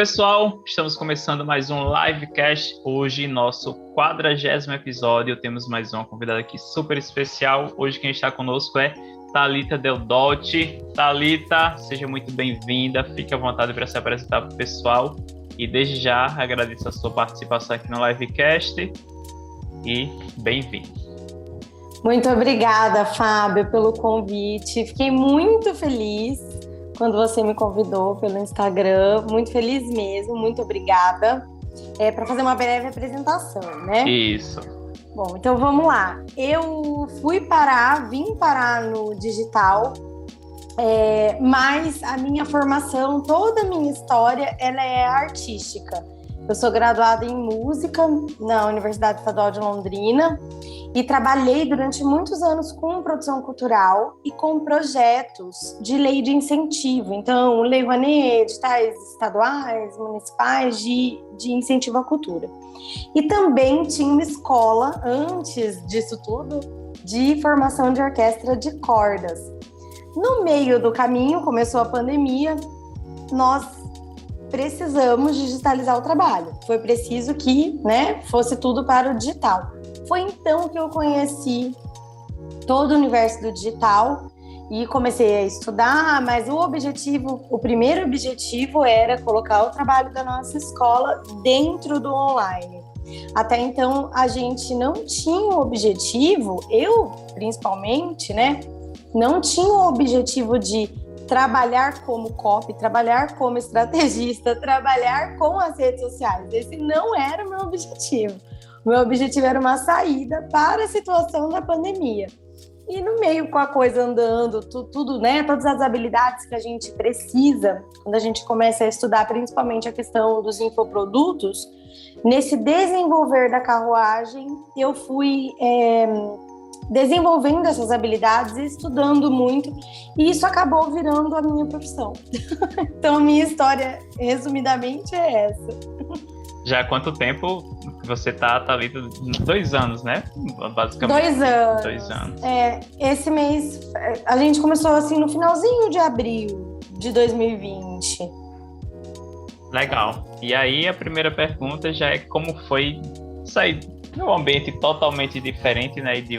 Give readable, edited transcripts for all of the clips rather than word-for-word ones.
pessoal, estamos começando mais um livecast. Hoje, nosso 40º episódio. Temos mais uma convidada aqui super especial. Hoje quem está conosco é Thalita Deodotti. Thalita, seja muito bem-vinda. Fique à vontade para se apresentar para o pessoal. E desde já agradeço a sua participação aqui no livecast. E bem-vindo. Muito obrigada, Fábio, pelo convite. Fiquei muito feliz quando você me convidou pelo Instagram. Muito feliz mesmo, muito obrigada. Para fazer uma breve apresentação, né? Isso. Bom, então vamos lá. Eu vim parar no digital, mas a minha formação, toda a minha história, ela é artística. Eu sou graduada em música na Universidade Estadual de Londrina e trabalhei durante muitos anos com produção cultural e com projetos de lei de incentivo. Então, Lei Rouanet, editais estaduais, municipais de incentivo à cultura. E também tinha uma escola, antes disso tudo, de formação de orquestra de cordas. No meio do caminho, começou a pandemia, nós precisamos digitalizar o trabalho. Foi preciso que, fosse tudo para o digital. Foi então que eu conheci todo o universo do digital e comecei a estudar, mas o primeiro objetivo era colocar o trabalho da nossa escola dentro do online. Até então, a gente não tinha o objetivo, eu principalmente, não tinha o objetivo de trabalhar como copy, trabalhar como estrategista, trabalhar com as redes sociais. Esse não era o meu objetivo. O meu objetivo era uma saída para a situação da pandemia. E no meio, com a coisa andando, tudo, todas as habilidades que a gente precisa, quando a gente começa a estudar principalmente a questão dos infoprodutos, nesse desenvolver da carruagem, eu fui desenvolvendo essas habilidades e estudando muito, e isso acabou virando a minha profissão. Então, a minha história, resumidamente, é essa. Já há quanto tempo você está, Thalita? 2 anos, né? Basicamente. 2 anos. 2 anos. Esse mês, a gente começou assim no finalzinho de abril de 2020. Legal. E aí, a primeira pergunta já é como foi sair de um ambiente totalmente diferente, né? De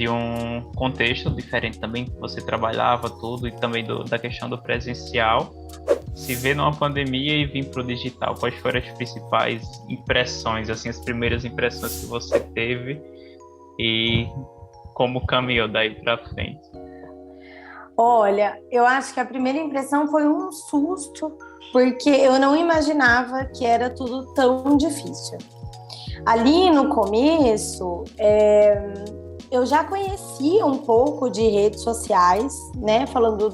um contexto diferente também, que você trabalhava tudo, e também da questão do presencial. Se ver numa pandemia e vir para o digital, quais foram as principais impressões, assim, as primeiras impressões que você teve e como caminhou daí para frente? Olha, eu acho que a primeira impressão foi um susto, porque eu não imaginava que era tudo tão difícil. Ali no começo, eu já conhecia um pouco de redes sociais, falando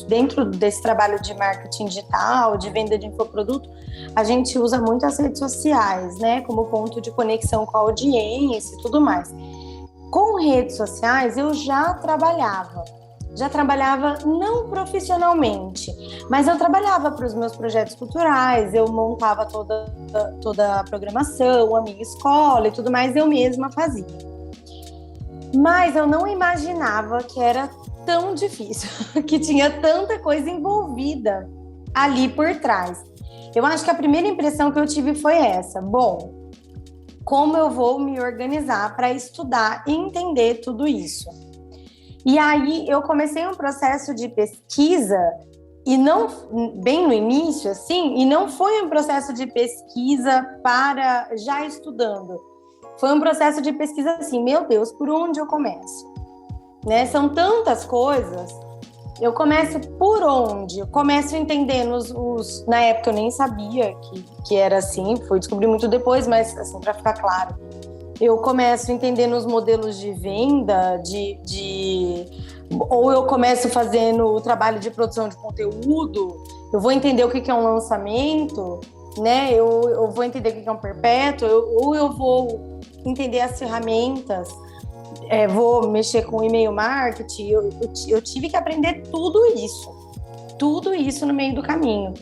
dentro desse trabalho de marketing digital, de venda de infoproduto, a gente usa muito as redes sociais, como ponto de conexão com a audiência e tudo mais. Com redes sociais, eu já trabalhava não profissionalmente, mas eu trabalhava para os meus projetos culturais, eu montava toda a programação, a minha escola e tudo mais, eu mesma fazia. Mas eu não imaginava que era tão difícil, que tinha tanta coisa envolvida ali por trás. Eu acho que a primeira impressão que eu tive foi essa. Bom, como eu vou me organizar para estudar e entender tudo isso? E aí eu comecei um processo de pesquisa, e não bem no início, assim, e não foi um processo de pesquisa para já estudando. Foi um processo de pesquisa assim, meu Deus, por onde eu começo? São tantas coisas. Eu começo por onde? Eu começo entendendo na época eu nem sabia que era assim, fui descobrir muito depois, mas assim, para ficar claro. Eu começo entendendo os modelos de venda, ou eu começo fazendo o trabalho de produção de conteúdo, eu vou entender o que é um lançamento, eu vou entender o que é um perpétuo, ou eu vou entender as ferramentas, vou mexer com e-mail marketing, eu tive que aprender tudo isso no meio do caminho.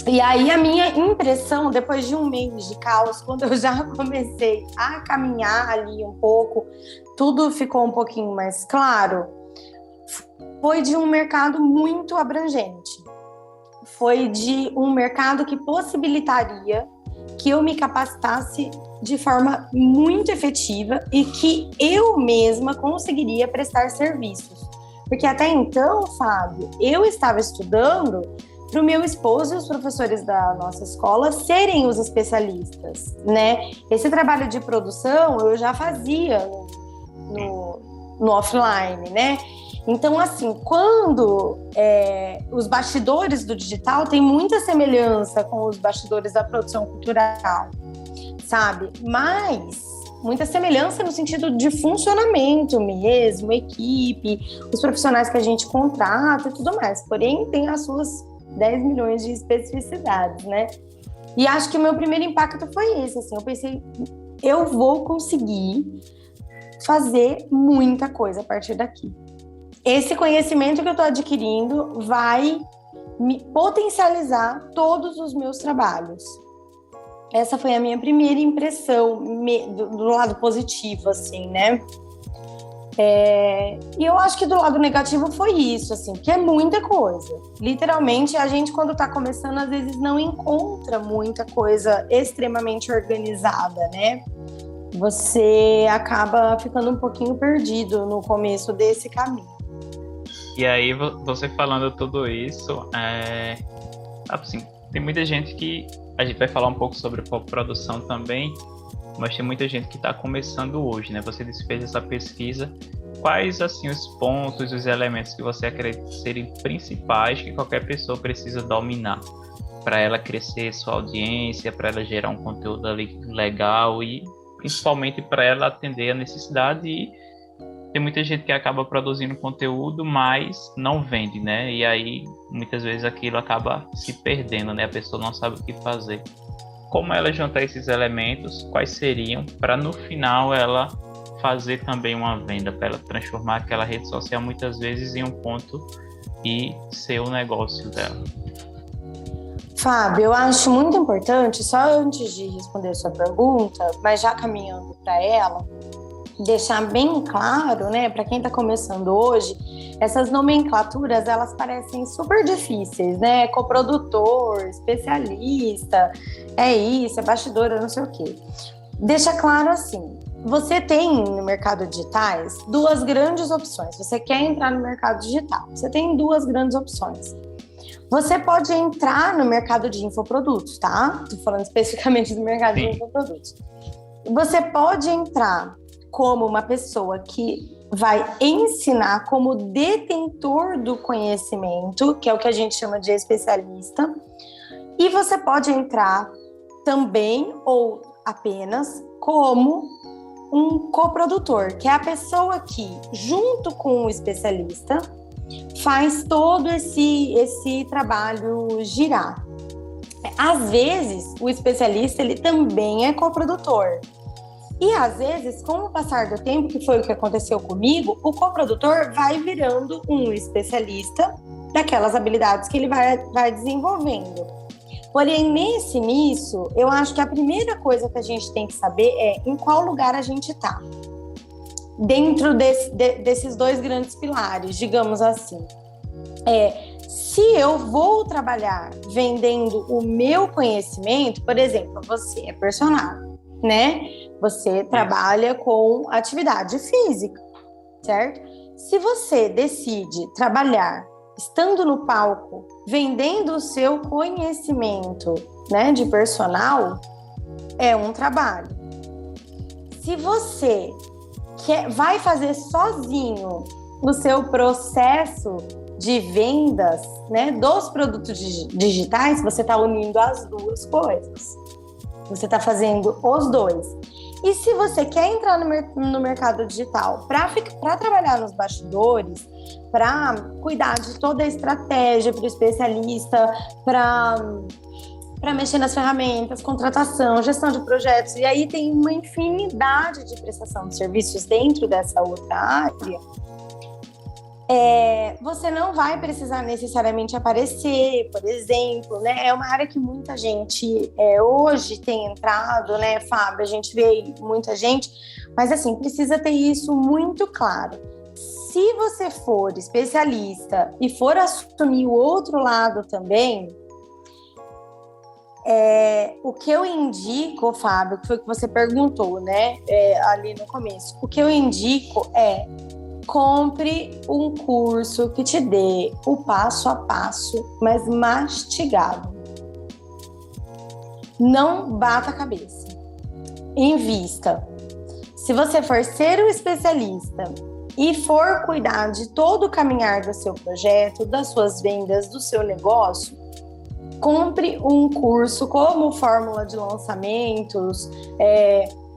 E aí a minha impressão, depois de um mês de caos, quando eu já comecei a caminhar ali um pouco, tudo ficou um pouquinho mais claro, foi de um mercado muito abrangente. foi de um mercado que possibilitaria que eu me capacitasse de forma muito efetiva e que eu mesma conseguiria prestar serviços. Porque até então, Fábio, eu estava estudando para o meu esposo e os professores da nossa escola serem os especialistas, né? Esse trabalho de produção eu já fazia no offline, né? Então, assim, quando os bastidores do digital têm muita semelhança com os bastidores da produção cultural, sabe? Mas muita semelhança no sentido de funcionamento mesmo, equipe, os profissionais que a gente contrata e tudo mais. Porém, tem as suas 10 milhões de especificidades, né? E acho que o meu primeiro impacto foi esse, assim, eu pensei, eu vou conseguir fazer muita coisa a partir daqui. Esse conhecimento que eu estou adquirindo vai me potencializar todos os meus trabalhos. Essa foi a minha primeira impressão do lado positivo, assim, né? E eu acho que do lado negativo foi isso, assim, que é muita coisa. Literalmente, a gente, quando está começando, às vezes não encontra muita coisa extremamente organizada, né? Você acaba ficando um pouquinho perdido no começo desse caminho. E aí, você falando tudo isso, assim, tem muita gente que... A gente vai falar um pouco sobre produção também, mas tem muita gente que está começando hoje, né? Você fez essa pesquisa. Quais, assim, os pontos, os elementos que você acredita serem principais que qualquer pessoa precisa dominar para ela crescer sua audiência, para ela gerar um conteúdo ali legal e principalmente para ela atender a necessidade? E tem muita gente que acaba produzindo conteúdo, mas não vende, né? E aí, muitas vezes, aquilo acaba se perdendo, né? A pessoa não sabe o que fazer. Como ela juntar esses elementos, quais seriam, para no final ela fazer também uma venda, para ela transformar aquela rede social, muitas vezes, em um ponto e ser o negócio dela? Fábio, eu acho muito importante, só antes de responder a sua pergunta, mas já caminhando para ela, deixar bem claro, né, para quem está começando hoje, essas nomenclaturas, elas parecem super difíceis, né? Coprodutor, especialista, é isso, é bastidora, não sei o quê. Deixa claro assim, você tem no mercado digitais duas grandes opções. Você quer entrar no mercado digital, você tem duas grandes opções. Você pode entrar no mercado de infoprodutos, tá? Estou falando especificamente do mercado de infoprodutos. Você pode entrar como uma pessoa que vai ensinar como detentor do conhecimento, que é o que a gente chama de especialista, e você pode entrar também ou apenas como um coprodutor, que é a pessoa que, junto com o especialista, faz todo esse trabalho girar. Às vezes, o especialista ele também é coprodutor. E às vezes, com o passar do tempo, que foi o que aconteceu comigo, o coprodutor vai virando um especialista daquelas habilidades que ele vai desenvolvendo. Porém, nesse início, eu acho que a primeira coisa que a gente tem que saber é em qual lugar a gente está. Dentro desses dois grandes pilares, digamos assim. Se eu vou trabalhar vendendo o meu conhecimento, por exemplo, você é personal, né? Você trabalha com atividade física, certo? Se você decide trabalhar estando no palco, vendendo o seu conhecimento, né, de personal, é um trabalho. Se você vai fazer sozinho o seu processo de vendas, né, dos produtos digitais, você está unindo as duas coisas. Você está fazendo os dois. E se você quer entrar no mercado digital para trabalhar nos bastidores, para cuidar de toda a estratégia para o especialista, para mexer nas ferramentas, contratação, gestão de projetos, e aí tem uma infinidade de prestação de serviços dentro dessa outra área, você não vai precisar necessariamente aparecer, por exemplo, né? É uma área que muita gente hoje tem entrado, né, Fábio? A gente vê muita gente, mas assim, precisa ter isso muito claro. Se você for especialista e for assumir o outro lado também, O que eu indico, Fábio, que foi o que você perguntou, né, ali no começo, o que eu indico é compre um curso que te dê o passo a passo, mas mastigado. Não bata a cabeça. Invista. Se você for ser um especialista e for cuidar de todo o caminhar do seu projeto, das suas vendas, do seu negócio, compre um curso como Fórmula de Lançamentos,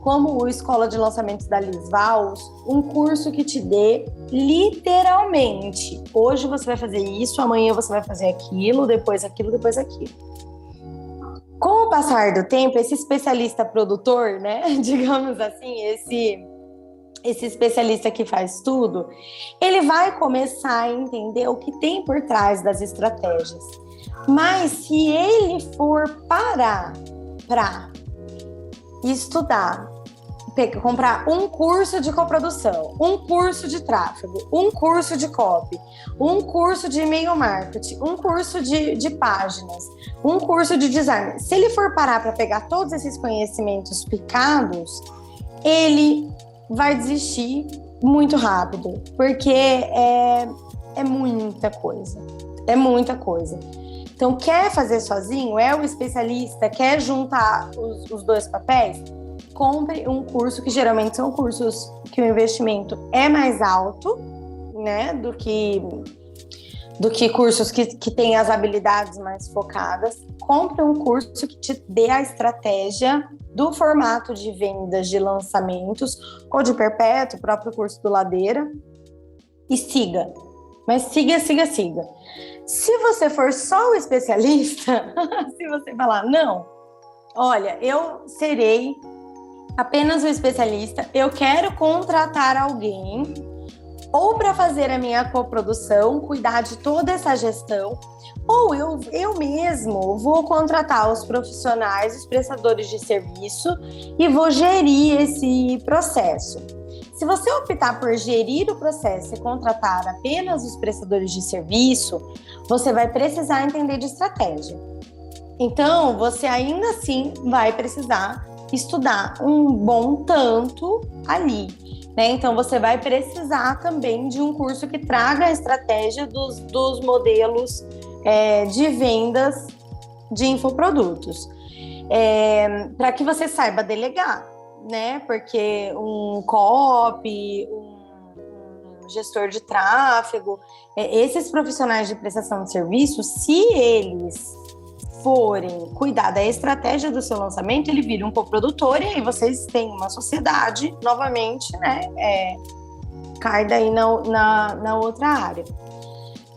como o Escola de Lançamentos da Liz Vals, um curso que te dê literalmente. Hoje você vai fazer isso, amanhã você vai fazer aquilo, depois aquilo, depois aquilo. Com o passar do tempo, esse especialista produtor, né, digamos assim, esse especialista que faz tudo, ele vai começar a entender o que tem por trás das estratégias. Mas se ele for parar para estudar, comprar um curso de coprodução, um curso de tráfego, um curso de copy, um curso de e-mail marketing, um curso de páginas, um curso de design. Se ele for parar para pegar todos esses conhecimentos picados, ele vai desistir muito rápido, porque é muita coisa. É muita coisa. Então, quer fazer sozinho? É o especialista? Quer juntar os dois papéis? Compre um curso, que geralmente são cursos que o investimento é mais alto, né, do que cursos que têm as habilidades mais focadas. Compre um curso que te dê a estratégia do formato de vendas de lançamentos ou de perpétuo, o próprio curso do Ladeira, e siga. Mas siga. Se você for só o especialista, se você falar, não, olha, eu serei apenas o especialista, eu quero contratar alguém ou para fazer a minha coprodução, cuidar de toda essa gestão, ou eu mesmo vou contratar os profissionais, os prestadores de serviço e vou gerir esse processo. Se você optar por gerir o processo e contratar apenas os prestadores de serviço, você vai precisar entender de estratégia. Então, você ainda assim vai precisar estudar um bom tanto ali, né? Então, você vai precisar também de um curso que traga a estratégia dos modelos de vendas de infoprodutos, para que você saiba delegar, né? Porque um copy, um gestor de tráfego, esses profissionais de prestação de serviço, se eles forem cuidar da estratégia do seu lançamento, ele vira um coprodutor e aí vocês têm uma sociedade novamente, né? Cai daí na outra área.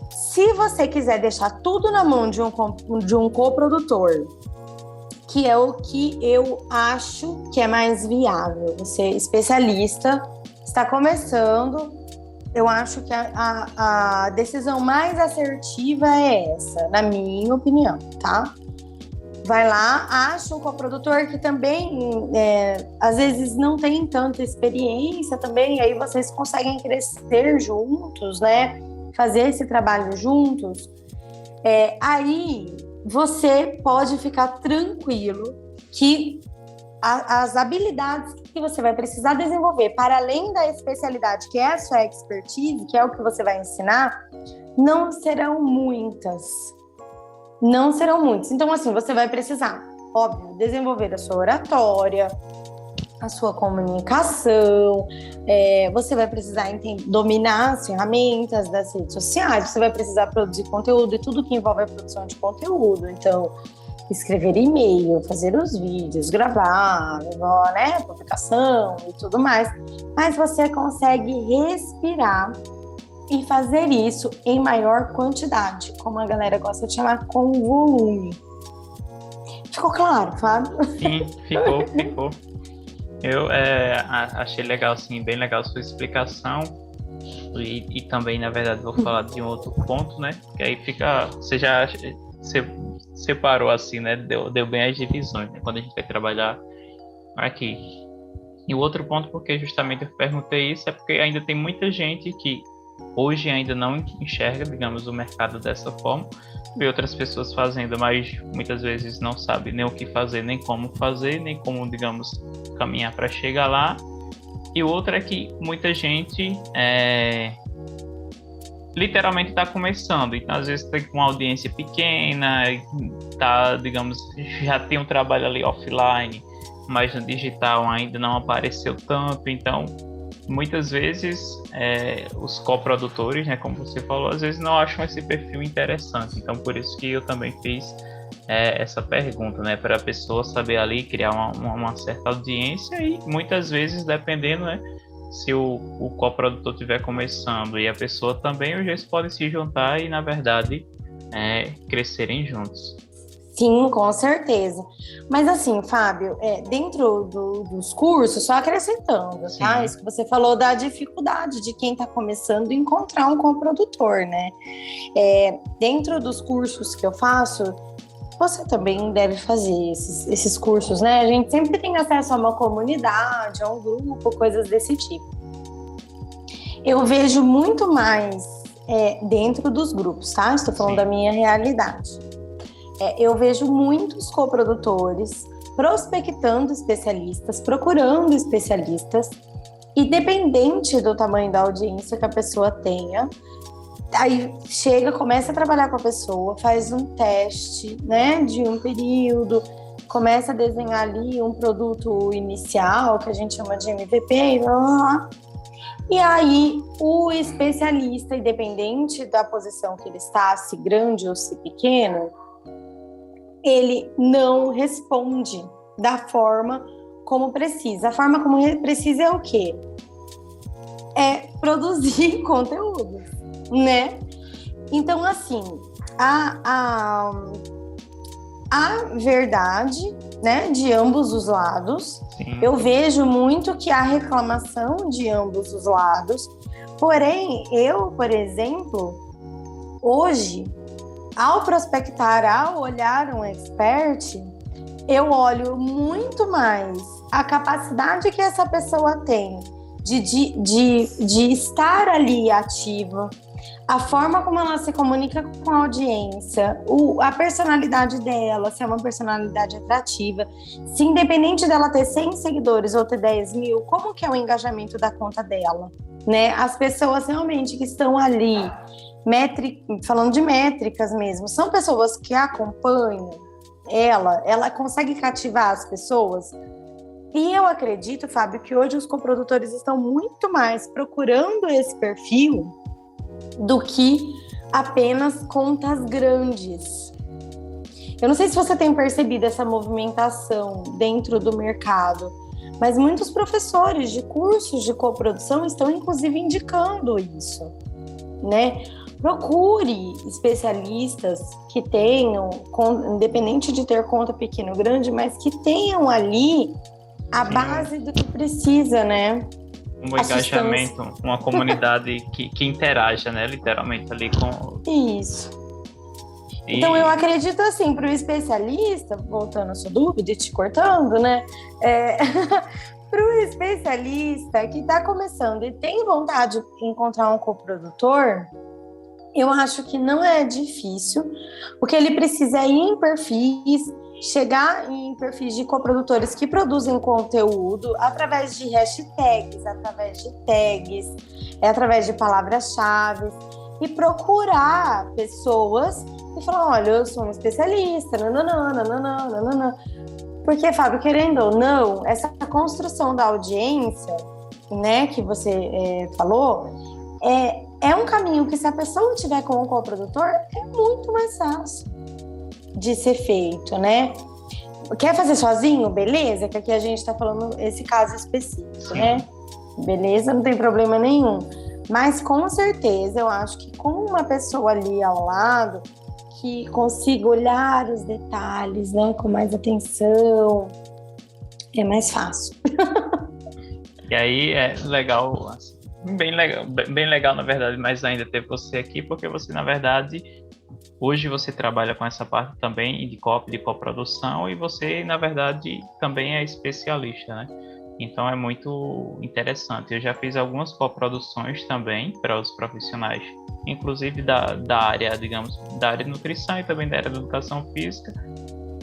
Se você quiser deixar tudo na mão de um coprodutor, que é o que eu acho que é mais viável, você especialista, está começando, eu acho que a decisão mais assertiva é essa, na minha opinião, tá? Vai lá, acha um coprodutor que também, às vezes, não tem tanta experiência também, aí vocês conseguem crescer juntos, né? Fazer esse trabalho juntos. Aí você pode ficar tranquilo que as habilidades que você vai precisar desenvolver para além da especialidade, que é a sua expertise, que é o que você vai ensinar, não serão muitas. Não serão muitas. Então, assim, você vai precisar, óbvio, desenvolver a sua oratória, a sua comunicação, você vai precisar dominar as ferramentas das redes sociais, você vai precisar produzir conteúdo e tudo que envolve a produção de conteúdo. Então, escrever e-mail, fazer os vídeos, gravar, né, publicação e tudo mais. Mas você consegue respirar e fazer isso em maior quantidade, como a galera gosta de chamar, com volume. Ficou claro, Fábio? Sim, ficou. Eu achei legal, assim, bem legal a sua explicação. E também, na verdade, vou falar de um outro ponto, né? Que aí fica... Você já separou, assim, né? Deu bem as divisões, né? Quando a gente vai trabalhar aqui. E o outro ponto, porque justamente eu perguntei isso, é porque ainda tem muita gente que hoje ainda não enxerga, digamos, o mercado dessa forma, vê outras pessoas fazendo, mas muitas vezes não sabe nem o que fazer, nem como, digamos, caminhar para chegar lá. E o outro é que muita gente literalmente está começando, então às vezes tem uma audiência pequena, tá, digamos, já tem um trabalho ali offline, mas no digital ainda não apareceu tanto, então muitas vezes os coprodutores, né, como você falou, às vezes não acham esse perfil interessante, então por isso que eu também fiz essa pergunta, né, para a pessoa saber ali criar uma certa audiência e muitas vezes, dependendo, né, se o coprodutor estiver começando e a pessoa também, os dois podem se juntar e, na verdade, crescerem juntos. Sim, com certeza. Mas assim, Fábio, dentro dos cursos, só acrescentando, tá? Sim. Isso que você falou da dificuldade de quem está começando encontrar um coprodutor, né? Dentro dos cursos que eu faço, você também deve fazer esses cursos, né? A gente sempre tem acesso a uma comunidade, a um grupo, coisas desse tipo. Eu vejo muito mais dentro dos grupos, tá? Estou falando Sim. da minha realidade. Eu vejo muitos coprodutores prospectando especialistas, procurando especialistas, independente do tamanho da audiência que a pessoa tenha. Aí chega, começa a trabalhar com a pessoa, faz um teste, né, de um período, começa a desenhar ali um produto inicial, que a gente chama de MVP, blá, blá, blá. E aí o especialista, independente da posição que ele está, se grande ou se pequeno, ele não responde da forma como precisa. A forma como precisa é o quê? É produzir conteúdo, né? Então, assim, a verdade, né, de ambos os lados. Sim. Eu vejo muito que há reclamação de ambos os lados. Porém, eu, por exemplo, hoje, ao prospectar, ao olhar um expert, eu olho muito mais a capacidade que essa pessoa tem de estar ali ativa, a forma como ela se comunica com a audiência, a personalidade dela, se é uma personalidade atrativa, se independente dela ter 100 seguidores ou ter 10 mil, como que é o engajamento da conta dela, né? As pessoas realmente que estão ali, falando de métricas mesmo, são pessoas que acompanham ela consegue cativar as pessoas. E eu acredito, Fábio, que hoje os coprodutores estão muito mais procurando esse perfil do que apenas contas grandes. Eu não sei se você tem percebido essa movimentação dentro do mercado, mas muitos professores de cursos de coprodução estão, inclusive, indicando isso, né? Procure especialistas que tenham, independente de ter conta pequena ou grande, mas que tenham ali a base do que precisa, né? Um engajamento, uma comunidade que interaja, né? Literalmente ali com... Isso. Então, eu acredito assim, para o especialista, voltando à sua dúvida e te cortando, né? Para o especialista que está começando e tem vontade de encontrar um coprodutor, eu acho que não é difícil. O que ele precisa é ir em perfis, chegar em perfis de coprodutores que produzem conteúdo através de hashtags, através de tags, através de palavras-chave e procurar pessoas e falar, olha, eu sou um especialista, nananã. Porque, Fábio, querendo ou não, essa construção da audiência, né, que você falou, é um caminho que, se a pessoa tiver com um coprodutor, é muito mais fácil de ser feito, né? Quer fazer sozinho? Beleza, que aqui a gente está falando esse caso específico, sim, né? Beleza, não tem problema nenhum. Mas, com certeza, eu acho que com uma pessoa ali ao lado, que consiga olhar os detalhes, né, com mais atenção, é mais fácil. E aí é legal, assim, bem legal, na verdade, mas ainda ter você aqui, porque você, na verdade, hoje você trabalha com essa parte também de coprodução e você, na verdade, também é especialista, né? Então é muito interessante. Eu já fiz algumas coproduções também para os profissionais, inclusive da área, digamos, da área de nutrição e também da área de educação física.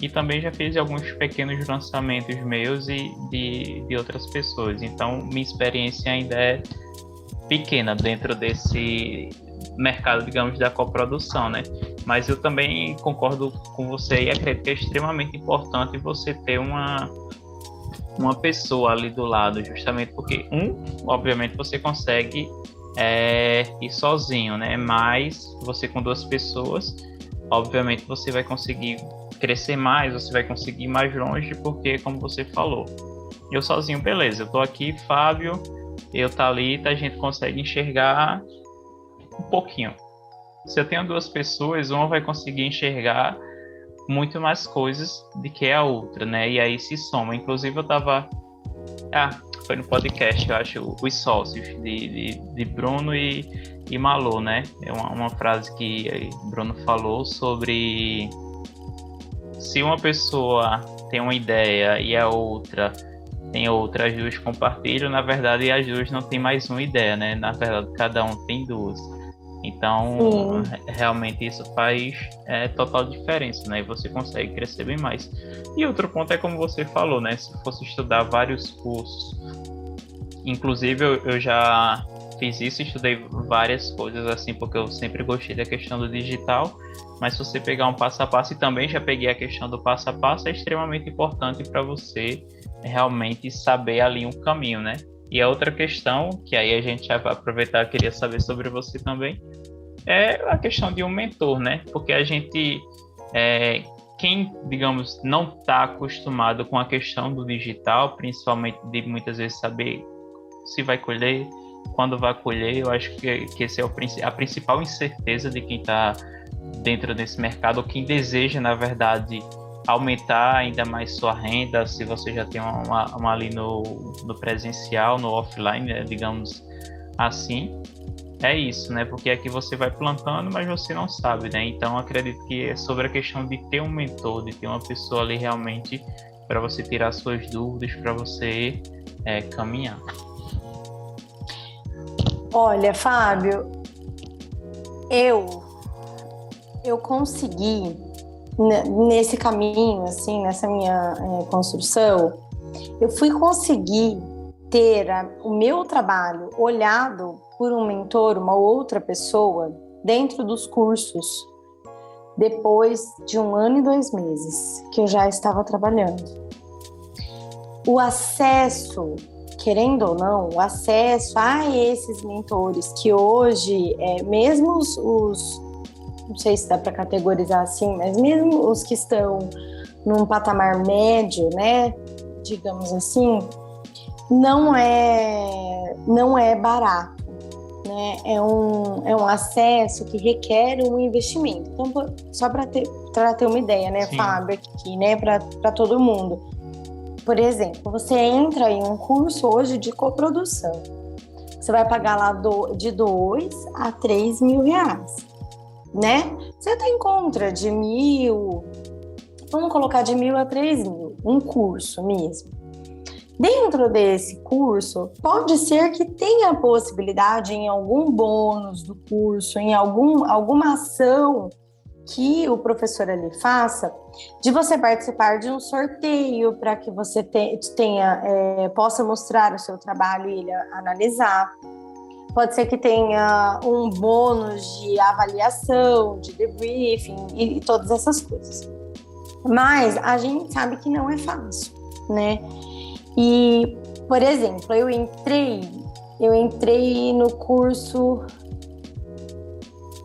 E também já fiz alguns pequenos lançamentos meus e de outras pessoas. Então minha experiência ainda é pequena dentro desse mercado, digamos, da coprodução, né? Mas eu também concordo com você e acredito que é extremamente importante você ter uma pessoa ali do lado, justamente porque, obviamente você consegue ir sozinho, né? Mas você com duas pessoas, obviamente você vai conseguir crescer mais, você vai conseguir ir mais longe, porque, como você falou, eu sozinho, beleza, eu tô aqui, Fábio, eu Thalita, a gente consegue enxergar um pouquinho. Se eu tenho duas pessoas, uma vai conseguir enxergar muito mais coisas do que a outra, né? E aí se soma. Inclusive eu tava... foi no podcast, eu acho, Os Sócios, de Bruno e Malô, né? É uma frase que Bruno falou sobre... Se uma pessoa tem uma ideia e a outra tem outra, as duas compartilham, na verdade as duas não tem mais uma ideia, né? Na verdade cada um tem duas. Então, realmente isso faz total diferença, né? E você consegue crescer bem mais. E outro ponto é como você falou, né? Se fosse estudar vários cursos, inclusive eu já fiz isso, estudei várias coisas assim, porque eu sempre gostei da questão do digital, mas se você pegar um passo a passo, e também já peguei a questão do passo a passo, é extremamente importante para você realmente saber ali um caminho, né? E a outra questão, que aí a gente já vai aproveitar, queria saber sobre você também, é a questão de um mentor, né? Porque a gente, quem, digamos, não está acostumado com a questão do digital, principalmente de muitas vezes saber se vai colher, quando vai colher, eu acho que esse é a principal incerteza de quem está dentro desse mercado, ou quem deseja, na verdade, aumentar ainda mais sua renda, se você já tem uma ali no presencial, no offline, né, digamos assim, é isso, né? Porque aqui você vai plantando, mas você não sabe, né? Então acredito que é sobre a questão de ter um mentor, de ter uma pessoa ali realmente para você tirar suas dúvidas, para você caminhar. Olha, Fábio, eu consegui nesse caminho, assim, nessa minha construção, eu fui conseguir ter o meu trabalho olhado por um mentor, uma outra pessoa, dentro dos cursos, depois de 1 ano e 2 meses que eu já estava trabalhando. O acesso, querendo ou não, o acesso a esses mentores que hoje, mesmo os não sei se dá para categorizar assim, mas mesmo os que estão num patamar médio, né, digamos assim, não é barato, né? É um acesso que requer um investimento. Então, só para ter uma ideia, né, Sim. Fábio, aqui, né, para todo mundo. Por exemplo, você entra em um curso hoje de coprodução. Você vai pagar lá de 2 a 3 mil reais, né? Você até encontra de 1.000, vamos colocar de 1.000 a 3.000, um curso mesmo. Dentro desse curso, pode ser que tenha a possibilidade em algum bônus do curso, em alguma ação que o professor ali faça, de você participar de um sorteio para que você possa mostrar o seu trabalho e ele analisar. Pode ser que tenha um bônus de avaliação, de debriefing e todas essas coisas. Mas a gente sabe que não é fácil, né? E, por exemplo, eu entrei no curso,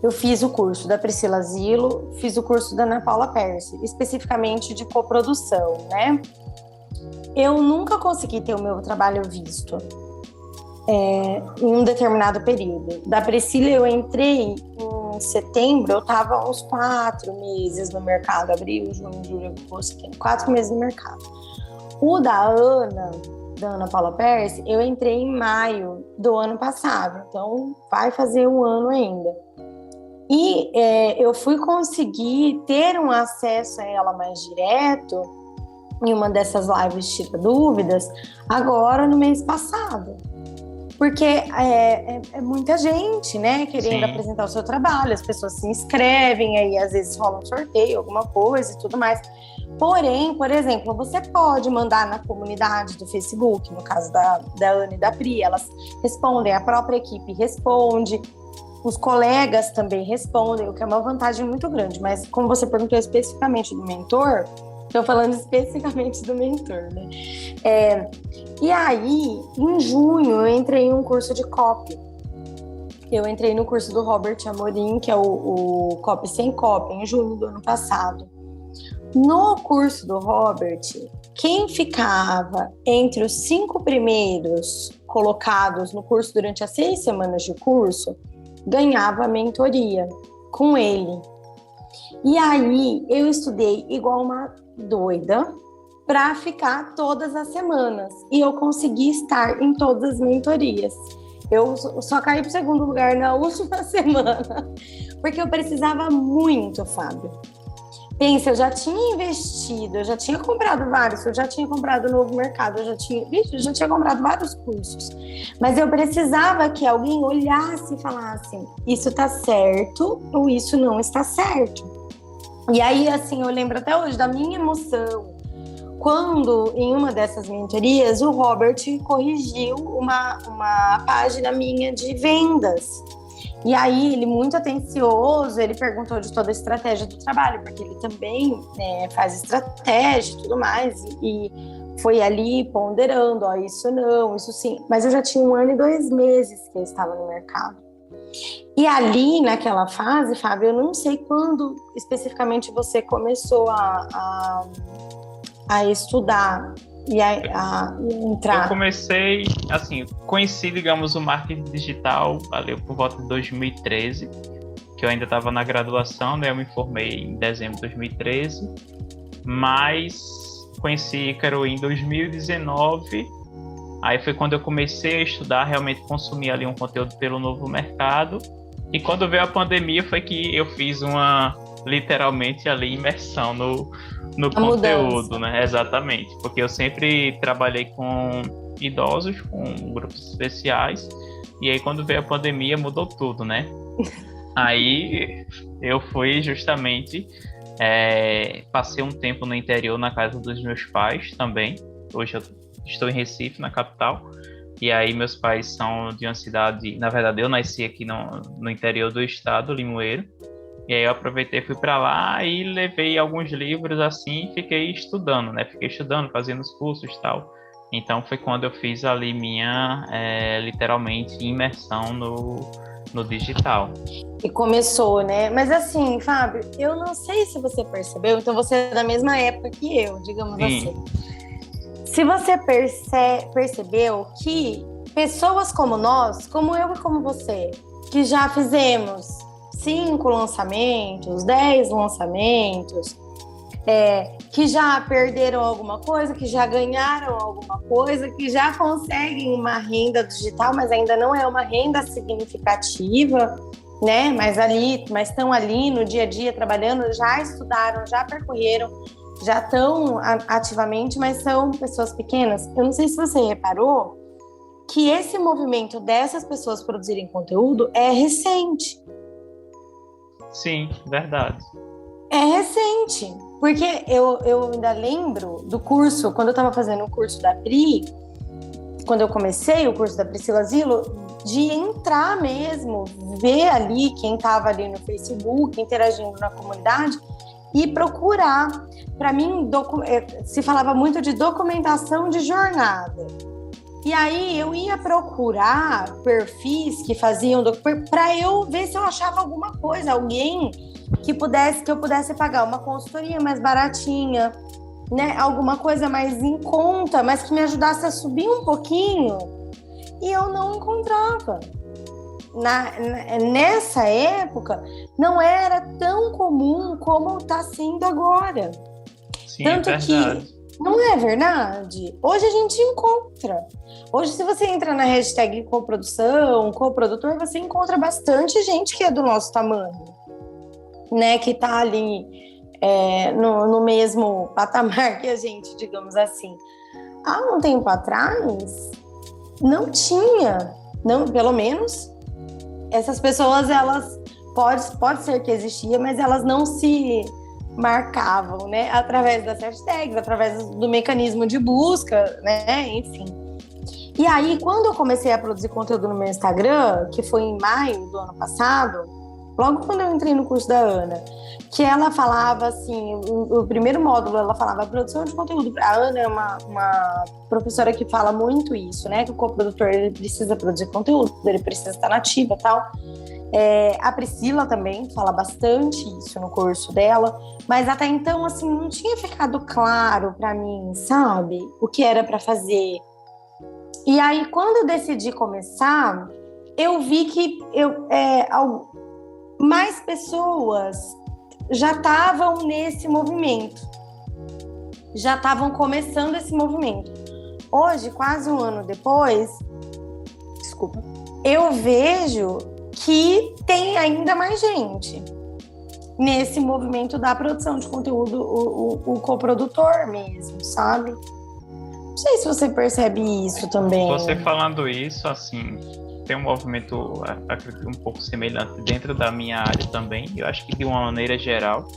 eu fiz o curso da Priscila Zilo, fiz o curso da Ana Paula Percy, especificamente de coprodução, né? Eu nunca consegui ter o meu trabalho visto em um determinado período. Da Priscila eu entrei em setembro, eu estava uns 4 meses no mercado, abril, junho, julho, agosto, 4 meses no mercado. O da Ana Paula Percy, eu entrei em maio do ano passado, então vai fazer 1 ano ainda. E eu fui conseguir ter um acesso a ela mais direto em uma dessas lives Tira Dúvidas, agora no mês passado. Porque é muita gente, né, querendo Sim. apresentar o seu trabalho, as pessoas se inscrevem, aí às vezes rola um sorteio, alguma coisa e tudo mais. Porém, por exemplo, você pode mandar na comunidade do Facebook, no caso da Ana e da Pri, elas respondem, a própria equipe responde, os colegas também respondem, o que é uma vantagem muito grande. Mas como você perguntou especificamente do mentor, estou falando especificamente do mentor, né? E aí, em junho, eu entrei em um curso de copy. Eu entrei no curso do Robert Amorim, que é o Copy Sem Copy, em junho do ano passado. No curso do Robert, quem ficava entre os 5 primeiros colocados no curso durante as 6 semanas de curso, ganhava a mentoria com ele. E aí, eu estudei igual uma doida para ficar todas as semanas. E eu consegui estar em todas as mentorias. Eu só caí para o 2º lugar na última semana, porque eu precisava muito, Fábio. Pensa, eu já tinha investido, eu já tinha comprado vários, eu já tinha comprado Novo Mercado, eu já tinha comprado vários cursos. Mas eu precisava que alguém olhasse e falasse, isso está certo ou isso não está certo. E aí, assim, eu lembro até hoje da minha emoção, quando, em uma dessas mentorias, o Robert corrigiu uma página minha de vendas. E aí, ele muito atencioso, ele perguntou de toda a estratégia do trabalho, porque ele também faz estratégia e tudo mais, e foi ali ponderando, ó, isso não, isso sim. Mas eu já tinha 1 ano e 2 meses que eu estava no mercado. E ali, naquela fase, Fábio, eu não sei quando especificamente você começou a estudar e a entrar. Eu comecei, assim, conheci, digamos, o marketing digital ali por volta de 2013, que eu ainda estava na graduação, né? Eu me formei em dezembro de 2013, mas conheci Ícaro em 2019, aí foi quando eu comecei a estudar, realmente consumir ali um conteúdo pelo Novo Mercado, e quando veio a pandemia foi que eu fiz literalmente ali, imersão no conteúdo, né? Exatamente, porque eu sempre trabalhei com idosos, com grupos especiais, e aí quando veio a pandemia mudou tudo, né? Aí eu fui justamente, passei um tempo no interior, na casa dos meus pais também. Hoje eu estou em Recife, na capital, e aí meus pais são de uma cidade, na verdade eu nasci aqui no interior do estado, Limoeiro. E aí eu aproveitei, fui para lá e levei alguns livros assim e fiquei estudando, né? Fiquei estudando, fazendo os cursos e tal. Então foi quando eu fiz ali minha, literalmente, imersão no digital. E começou, né? Mas assim, Fábio, eu não sei se você percebeu, então você é da mesma época que eu, digamos Sim. assim. Se você percebeu que pessoas como nós, como eu e como você, que já fizemos 5 lançamentos, 10 lançamentos, que já perderam alguma coisa, que já ganharam alguma coisa, que já conseguem uma renda digital, mas ainda não é uma renda significativa, né? Mas estão ali no dia a dia trabalhando, já estudaram, já percorreram, já estão ativamente, mas são pessoas pequenas. Eu não sei se você reparou que esse movimento dessas pessoas produzirem conteúdo é recente. Sim, verdade. É recente, porque eu ainda lembro do curso, quando eu estava fazendo o curso da Pri, quando eu comecei o curso da Priscila Zilo, de entrar mesmo, ver ali quem estava ali no Facebook, interagindo na comunidade e procurar. Para mim, se falava muito de documentação de jornada. E aí eu ia procurar perfis que faziam para eu ver se eu achava alguma coisa, alguém que eu pudesse pagar uma consultoria mais baratinha, né? Alguma coisa mais em conta, mas que me ajudasse a subir um pouquinho. E eu não encontrava. Nessa época, não era tão comum como está sendo agora. Sim, Tanto é verdade. que não é verdade? Hoje a gente encontra. Hoje, se você entra na hashtag coprodução, coprodutor, você encontra bastante gente que é do nosso tamanho, né? Que tá ali no mesmo patamar que a gente, digamos assim. Há um tempo atrás, não tinha, não, pelo menos essas pessoas, elas pode ser que existia, mas elas não se marcavam, né? Através das hashtags, através do mecanismo de busca, né? Enfim. E aí, quando eu comecei a produzir conteúdo no meu Instagram, que foi em maio do ano passado, logo quando eu entrei no curso da Ana, que ela falava assim, o primeiro módulo ela falava produção de conteúdo. A Ana é uma professora que fala muito isso, né? Que o coprodutor ele precisa produzir conteúdo, ele precisa estar nativa e tal. A Priscila também fala bastante isso no curso dela, mas até então assim não tinha ficado claro para mim, sabe? O que era para fazer. E aí quando eu decidi começar, eu vi que mais pessoas já estavam nesse movimento, já estavam começando esse movimento. Hoje, quase um ano depois, eu vejo que tem ainda mais gente nesse movimento da produção de conteúdo, o coprodutor mesmo, sabe? Não sei se você percebe isso também. Você falando isso, assim, tem um movimento, acredito, um pouco semelhante dentro da minha área também. Eu acho que de uma maneira geral,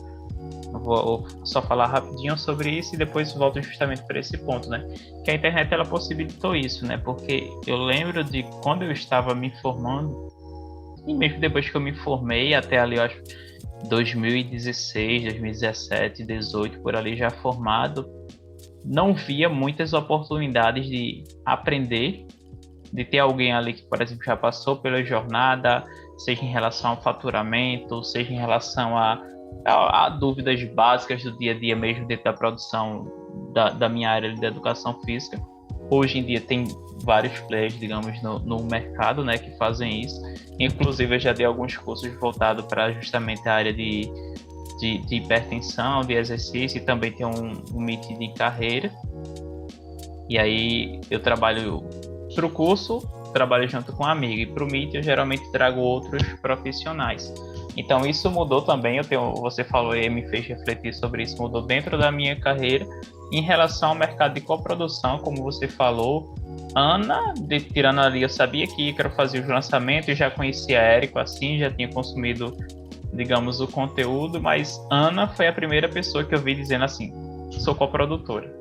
vou só falar rapidinho sobre isso e depois volto justamente para esse ponto, né? Que a internet, ela possibilitou isso, né? Porque eu lembro de quando eu estava me formando, e mesmo depois que eu me formei, até ali, eu acho, 2016, 2017, 2018, por ali já formado, não via muitas oportunidades de aprender, de ter alguém ali que, por exemplo, já passou pela jornada, seja em relação ao faturamento, seja em relação a dúvidas básicas do dia a dia mesmo dentro da produção da minha área de educação física. Hoje em dia tem vários players, digamos, no mercado, né, que fazem isso. Inclusive, eu já dei alguns cursos voltados para justamente a área de hipertensão, de exercício, e também tem um Meet de carreira. E aí eu trabalho para o curso, trabalho junto com um amigo, e para o Meet eu geralmente trago outros profissionais. Então isso mudou também, você falou e me fez refletir sobre isso, mudou dentro da minha carreira. Em relação ao mercado de coprodução, como você falou, Ana, tirando ali, eu sabia que Ícaro fazia os lançamentos, já conhecia Érico assim, já tinha consumido, digamos, o conteúdo, mas Ana foi a primeira pessoa que eu vi dizendo assim, sou coprodutora.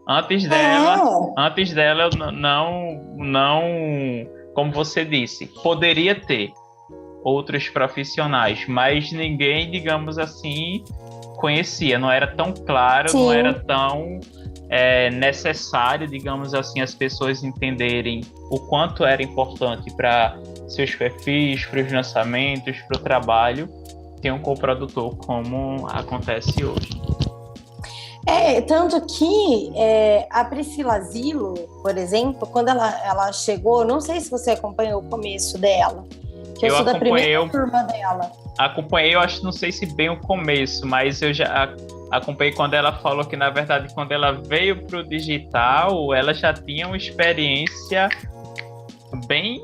Antes dela, eu não, como você disse, poderia ter outros profissionais, mas ninguém, digamos assim, conhecia, não era tão claro, Sim. Não era tão necessário, digamos assim, as pessoas entenderem o quanto era importante para seus perfis, para os lançamentos, para o trabalho, ter um coprodutor como acontece hoje. Tanto que a Priscila Zilo, por exemplo, quando ela chegou, não sei se você acompanhou o começo dela, que eu sou da primeira turma dela. Acompanhei, eu acho, não sei se bem o começo, mas eu já acompanhei quando ela falou que, na verdade, quando ela veio para o digital, ela já tinha uma experiência bem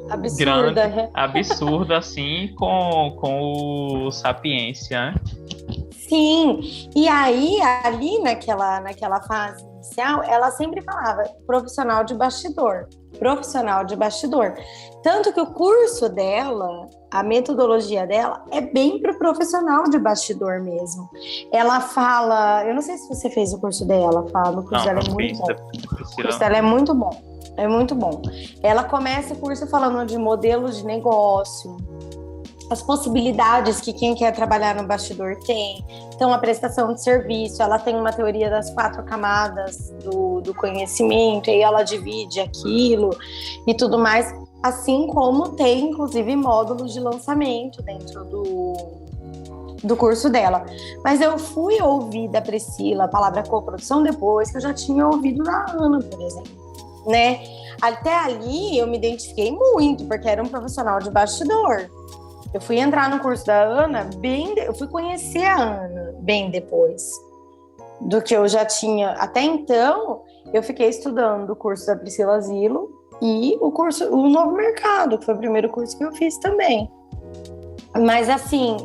absurda, assim, com o Sapiência, né? Sim, e aí, ali naquela fase inicial, ela sempre falava profissional de bastidor. Tanto que o curso dela, a metodologia dela, é bem para o profissional de bastidor mesmo. Ela fala, eu não sei se você fez o curso dela, Fábio, o curso dela é muito bom. O curso dela é muito bom, é muito bom. Ela começa o curso falando de modelos de negócio, as possibilidades que quem quer trabalhar no bastidor tem. Então, a prestação de serviço, ela tem uma teoria das 4 camadas do conhecimento, e ela divide aquilo e tudo mais, assim como tem, inclusive, módulos de lançamento dentro do curso dela. Mas eu fui ouvir da Priscila a palavra coprodução depois que eu já tinha ouvido da Ana, por exemplo, né? Até ali, eu me identifiquei muito, porque era um profissional de bastidor. Eu fui entrar no curso da Ana eu fui conhecer a Ana bem depois do que eu já tinha. Até então, eu fiquei estudando o curso da Priscila Zilo e o Novo Mercado, que foi o primeiro curso que eu fiz também. Mas assim,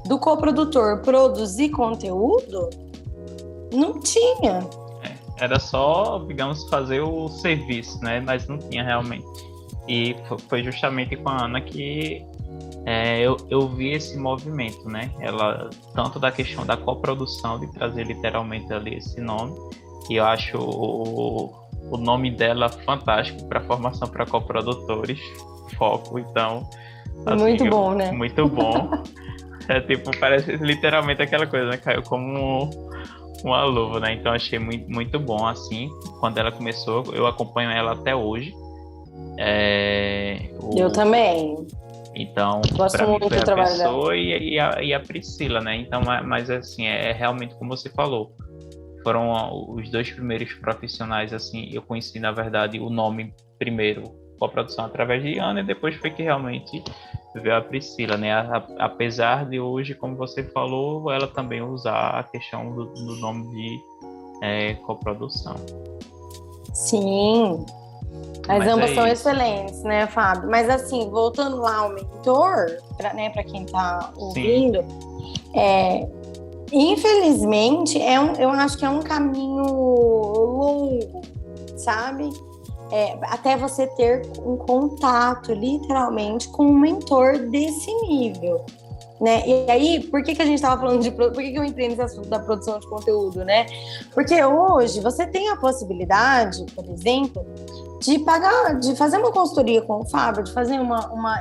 do coprodutor produzir conteúdo, não tinha. Era só, digamos, fazer o serviço, né? Mas não tinha realmente. E foi justamente com a Ana que eu vi esse movimento, né? Ela, tanto da questão da coprodução, de trazer literalmente ali esse nome, e eu acho o nome dela fantástico para formação para coprodutores, foco, então... Assim, muito bom, né? Muito bom. Tipo, parece literalmente aquela coisa, né? Caiu como uma luva, né? Então achei muito, muito bom, assim, quando ela começou. Eu acompanho ela até hoje. Eu também. Então, gosto muito foi do a trabalho pessoa e a Priscila, né? Então, mas assim, realmente como você falou. Foram os dois primeiros profissionais, assim, eu conheci, na verdade, o nome primeiro, com a produção através de Ana, e depois foi que realmente veio a Priscila, né? Apesar de hoje, como você falou, ela também usar a questão do nome de coprodução. Sim, as ambas são excelentes, né, Fábio? Mas assim, voltando lá ao mentor, para quem está ouvindo, infelizmente, eu acho que é um caminho longo, sabe? Até você ter um contato, literalmente, com um mentor desse nível, né? E aí, por que a gente estava falando por que eu entrei nesse assunto da produção de conteúdo, né? Porque hoje você tem a possibilidade, por exemplo, de fazer uma consultoria com o Fábio, de fazer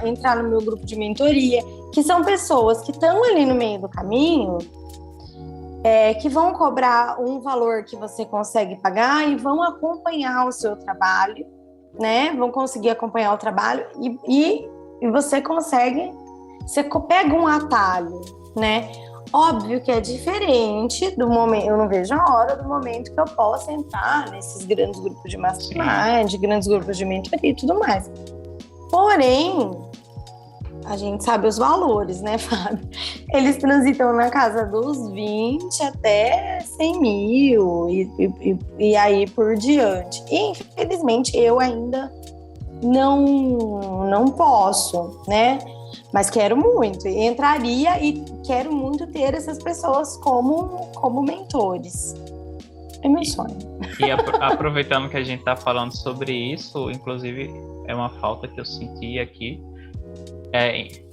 entrar no meu grupo de mentoria, que são pessoas que estão ali no meio do caminho, que vão cobrar um valor que você consegue pagar e vão acompanhar o seu trabalho, né? Vão conseguir acompanhar o trabalho e você consegue, você pega um atalho, né? Óbvio que é diferente do momento, eu não vejo a hora do momento que eu possa entrar nesses grandes grupos de mastermind, grandes grupos de mentoria e tudo mais. Porém, a gente sabe os valores, né, Fábio? Eles transitam na casa dos 20 até 100 mil e aí por diante. E, infelizmente, eu ainda não posso, né? Mas quero muito. Entraria e quero muito ter essas pessoas como mentores. É meu sonho. E aproveitando que a gente está falando sobre isso, inclusive é uma falta que eu senti aqui.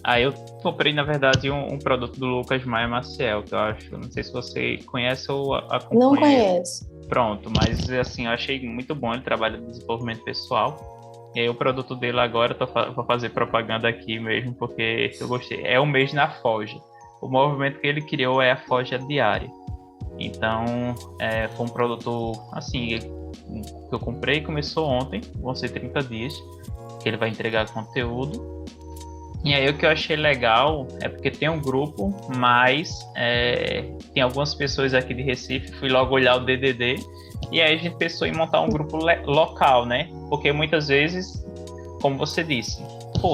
Aí eu comprei, na verdade, um produto do Lucas Maia Maciel, que eu acho, não sei se você conhece ou acompanha. Não conheço. Pronto, mas assim, eu achei muito bom, ele trabalha no desenvolvimento pessoal. E aí o produto dele agora, vou fazer propaganda aqui mesmo, porque eu gostei. É o mês na Foja. O movimento que ele criou é a Foja Diária. Então, foi um produto, assim, que eu comprei, começou ontem, vão ser 30 dias, que ele vai entregar conteúdo. E aí o que eu achei legal é porque tem um grupo, mas tem algumas pessoas aqui de Recife, fui logo olhar o DDD, e aí a gente pensou em montar um grupo local, né? Porque muitas vezes, como você disse,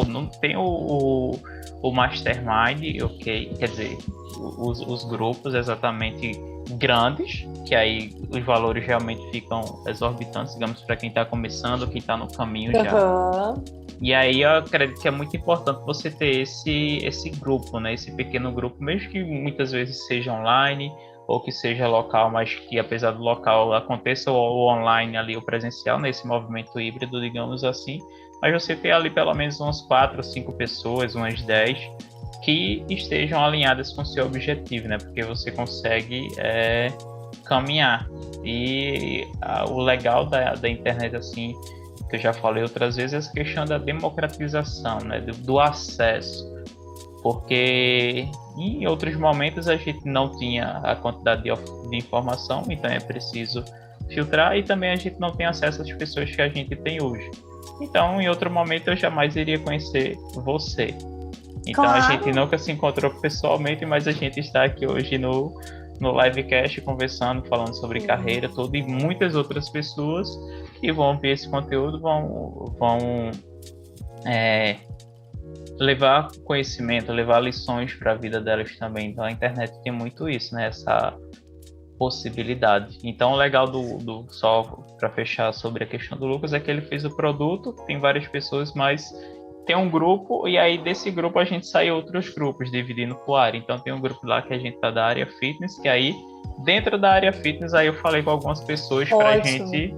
não tem o Mastermind, ok? Quer dizer, os grupos exatamente grandes, que aí os valores realmente ficam exorbitantes, digamos, para quem está começando, quem está no caminho já. E aí eu acredito que é muito importante você ter esse grupo, né? Esse pequeno grupo, mesmo que muitas vezes seja online ou que seja local, mas que apesar do local aconteça o online ali, o presencial, nesse movimento híbrido, digamos assim, mas você ter ali pelo menos umas 4 ou 5 pessoas, umas 10, que estejam alinhadas com o seu objetivo, né? Porque você consegue caminhar. E o legal da internet, assim, que eu já falei outras vezes, é essa questão da democratização, né? Do acesso. Porque em outros momentos a gente não tinha a quantidade de informação, então é preciso filtrar, e também a gente não tem acesso às pessoas que a gente tem hoje. Então, em outro momento, eu jamais iria conhecer você. Então, claro. A gente nunca se encontrou pessoalmente, mas a gente está aqui hoje no livecast conversando, falando sobre carreira, tudo, e muitas outras pessoas que vão ver esse conteúdo vão levar conhecimento, levar lições para a vida delas também. Então, a internet tem muito isso, né? Essa possibilidade. Então, o legal só para fechar sobre a questão do Lucas é que ele fez o produto, tem várias pessoas, mas tem um grupo, e aí desse grupo a gente sai outros grupos, dividindo por área. Então tem um grupo lá que a gente tá da área fitness, que aí, dentro da área fitness, aí eu falei com algumas pessoas pra gente,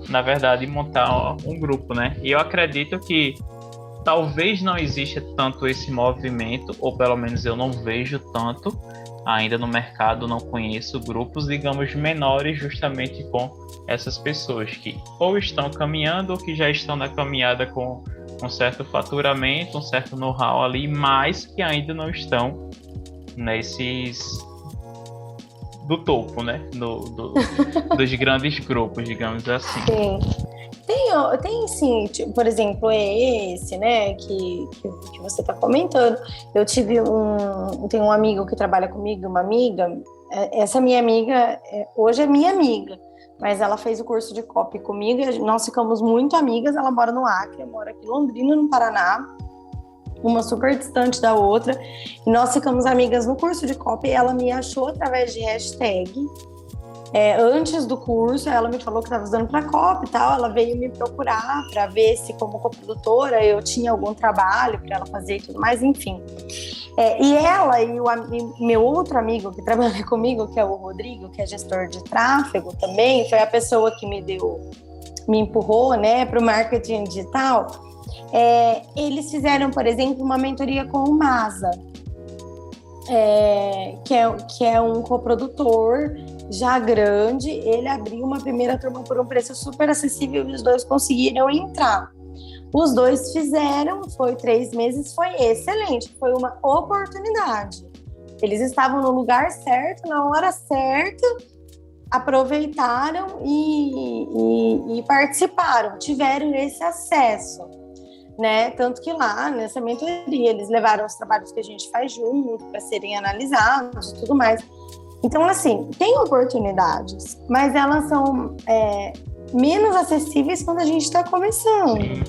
na verdade, montar um grupo, né? E eu acredito que talvez não exista tanto esse movimento, ou pelo menos eu não vejo tanto ainda no mercado, não conheço grupos, digamos, menores, justamente com essas pessoas que ou estão caminhando ou que já estão na caminhada com um certo faturamento, um certo know-how ali, mas que ainda não estão nesses do topo, né? Dos grandes grupos, digamos assim. Sim. Tem sim, tipo, por exemplo, esse, né, que você está comentando. Eu tenho um amigo que trabalha comigo, uma amiga. Essa minha amiga, hoje é minha amiga, mas ela fez o curso de copy comigo e nós ficamos muito amigas. Ela mora no Acre, eu moro aqui em Londrina, no Paraná, uma super distante da outra. E nós ficamos amigas no curso de copy. Ela me achou através de hashtag. Antes do curso, ela me falou que estava usando para copy e tal. Ela veio me procurar para ver se, como coprodutora, eu tinha algum trabalho para ela fazer e tudo mais, enfim. E ela e meu outro amigo que trabalha comigo, que é o Rodrigo, que é gestor de tráfego também, foi a pessoa que me empurrou, né, para o marketing digital. Eles fizeram, por exemplo, uma mentoria com o Masa, que é um coprodutor já grande. Ele abriu uma primeira turma por um preço super acessível e os dois conseguiram entrar. Os dois fizeram, foi 3 meses, foi excelente, foi uma oportunidade. Eles estavam no lugar certo, na hora certa, aproveitaram e participaram, tiveram esse acesso, né? Tanto que lá, nessa mentoria, eles levaram os trabalhos que a gente faz junto para serem analisados e tudo mais. Então, assim, tem oportunidades, mas elas são menos acessíveis quando a gente está começando. Sim.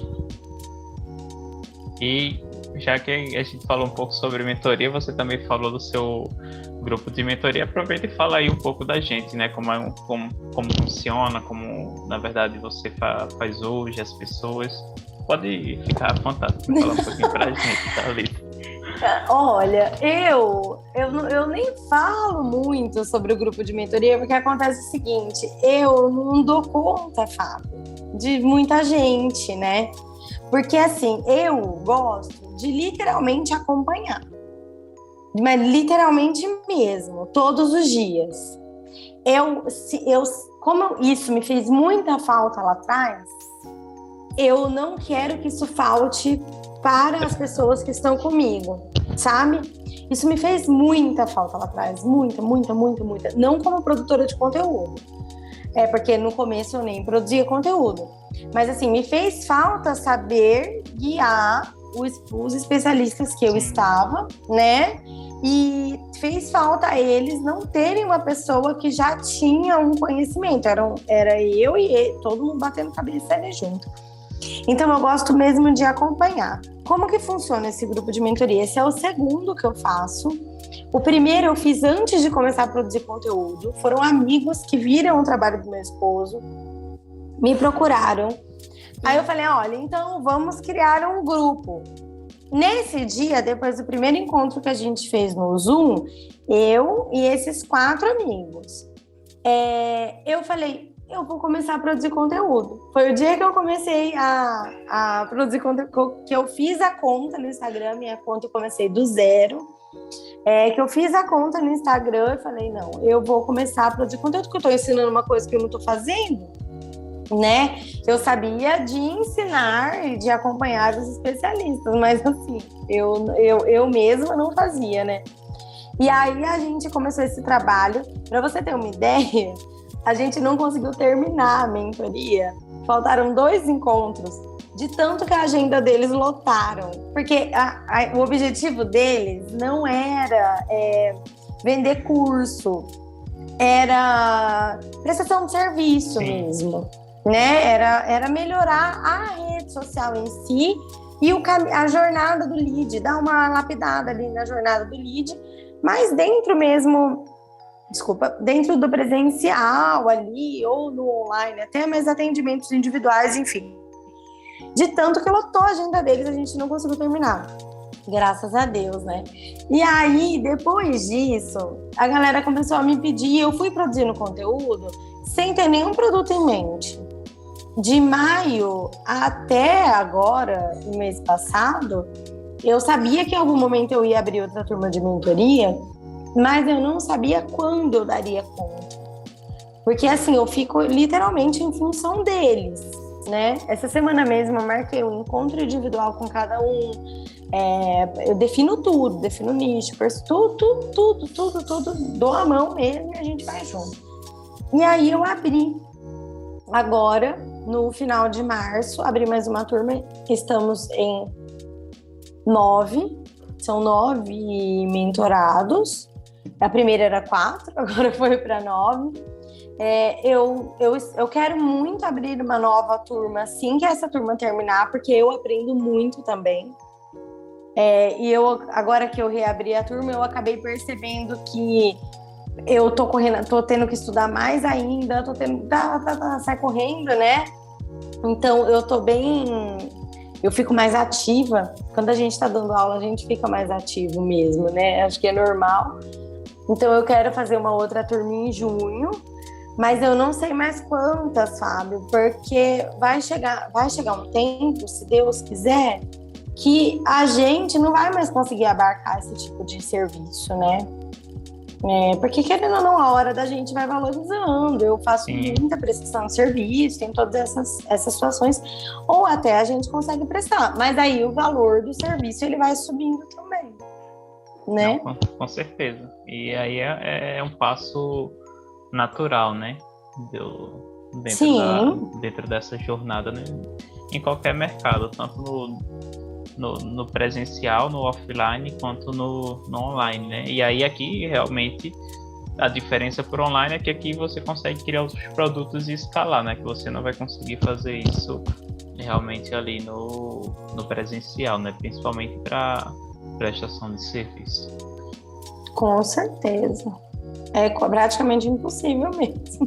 E já que a gente falou um pouco sobre mentoria, você também falou do seu grupo de mentoria. Aproveita e fala aí um pouco da gente, né? Como funciona, como, na verdade, você faz hoje, as pessoas. Pode ficar à vontade para falar um pouquinho para a gente, tá, Lita? Olha, eu nem falo muito sobre o grupo de mentoria, porque acontece o seguinte: eu não dou conta, Fábio, de muita gente, né? Porque, assim, eu gosto de literalmente acompanhar. Mas literalmente mesmo, todos os dias. Como isso me fez muita falta lá atrás, eu não quero que isso falte para as pessoas que estão comigo, sabe? Isso me fez muita falta lá atrás, muita. Não como produtora de conteúdo, porque no começo eu nem produzia conteúdo. Mas, assim, me fez falta saber guiar os especialistas que eu estava, né? E fez falta a eles não terem uma pessoa que já tinha um conhecimento. Era eu e ele, todo mundo batendo cabeça ali junto. Então, eu gosto mesmo de acompanhar. Como que funciona esse grupo de mentoria? Esse é o segundo que eu faço. O primeiro eu fiz antes de começar a produzir conteúdo. Foram amigos que viram o trabalho do meu esposo, me procuraram. Aí eu falei, olha, então vamos criar um grupo. Nesse dia, depois do primeiro encontro que a gente fez no Zoom, eu e esses 4 amigos, eu falei, eu vou começar a produzir conteúdo. Foi o dia que eu comecei a produzir conteúdo, que eu fiz a conta no Instagram, minha conta eu comecei do zero, que eu fiz a conta no Instagram e falei, não, eu vou começar a produzir conteúdo, porque eu estou ensinando uma coisa que eu não estou fazendo, né? Eu sabia de ensinar e de acompanhar os especialistas, mas assim, eu mesma não fazia, né? E aí a gente começou esse trabalho. Para você ter uma ideia, a gente não conseguiu terminar a mentoria. Faltaram 2 encontros, de tanto que a agenda deles lotaram. Porque o objetivo deles não era vender curso, era prestação de serviço. Sim. Mesmo, né? Era melhorar a rede social em si e a jornada do lead, dar uma lapidada ali na jornada do lead, mas dentro do presencial ali, ou no online, até mais atendimentos individuais, enfim. De tanto que lotou a agenda deles, a gente não conseguiu terminar. Graças a Deus, né? E aí, depois disso, a galera começou a me pedir, eu fui produzindo conteúdo sem ter nenhum produto em mente. De maio até agora, no mês passado, eu sabia que em algum momento eu ia abrir outra turma de mentoria, mas eu não sabia quando eu daria conta. Porque assim, eu fico literalmente em função deles, né? Essa semana mesmo eu marquei um encontro individual com cada um. Eu defino tudo, defino nicho, tudo, dou a mão mesmo e a gente vai junto. E aí eu abri agora, no final de março, abri mais uma turma, estamos em 9, são 9 mentorados. A primeira era 4, agora foi para 9. Eu quero muito abrir uma nova turma assim que essa turma terminar, porque eu aprendo muito também. E agora que eu reabri a turma, eu acabei percebendo que eu tô tendo que estudar mais ainda, sai correndo, né? Então eu fico mais ativa. Quando a gente tá dando aula, a gente fica mais ativo mesmo, né? Acho que é normal. Então eu quero fazer uma outra turma em junho, mas eu não sei mais quantas, Fábio, porque vai chegar um tempo, se Deus quiser, que a gente não vai mais conseguir abarcar esse tipo de serviço, né? Porque querendo ou não, a hora da gente vai valorizando. Eu faço muita prestação de serviço, tem todas essas situações, ou até a gente consegue prestar, mas aí o valor do serviço ele vai subindo também, né? Não, com certeza. E aí é um passo natural, né? Dentro dessa jornada, né? Em qualquer mercado, tanto no presencial, no offline, quanto no online, né? E aí aqui realmente a diferença por online é que aqui você consegue criar os produtos e escalar, né? Que você não vai conseguir fazer isso realmente ali no presencial, né? Principalmente para prestação de serviço. Com certeza. É praticamente impossível mesmo.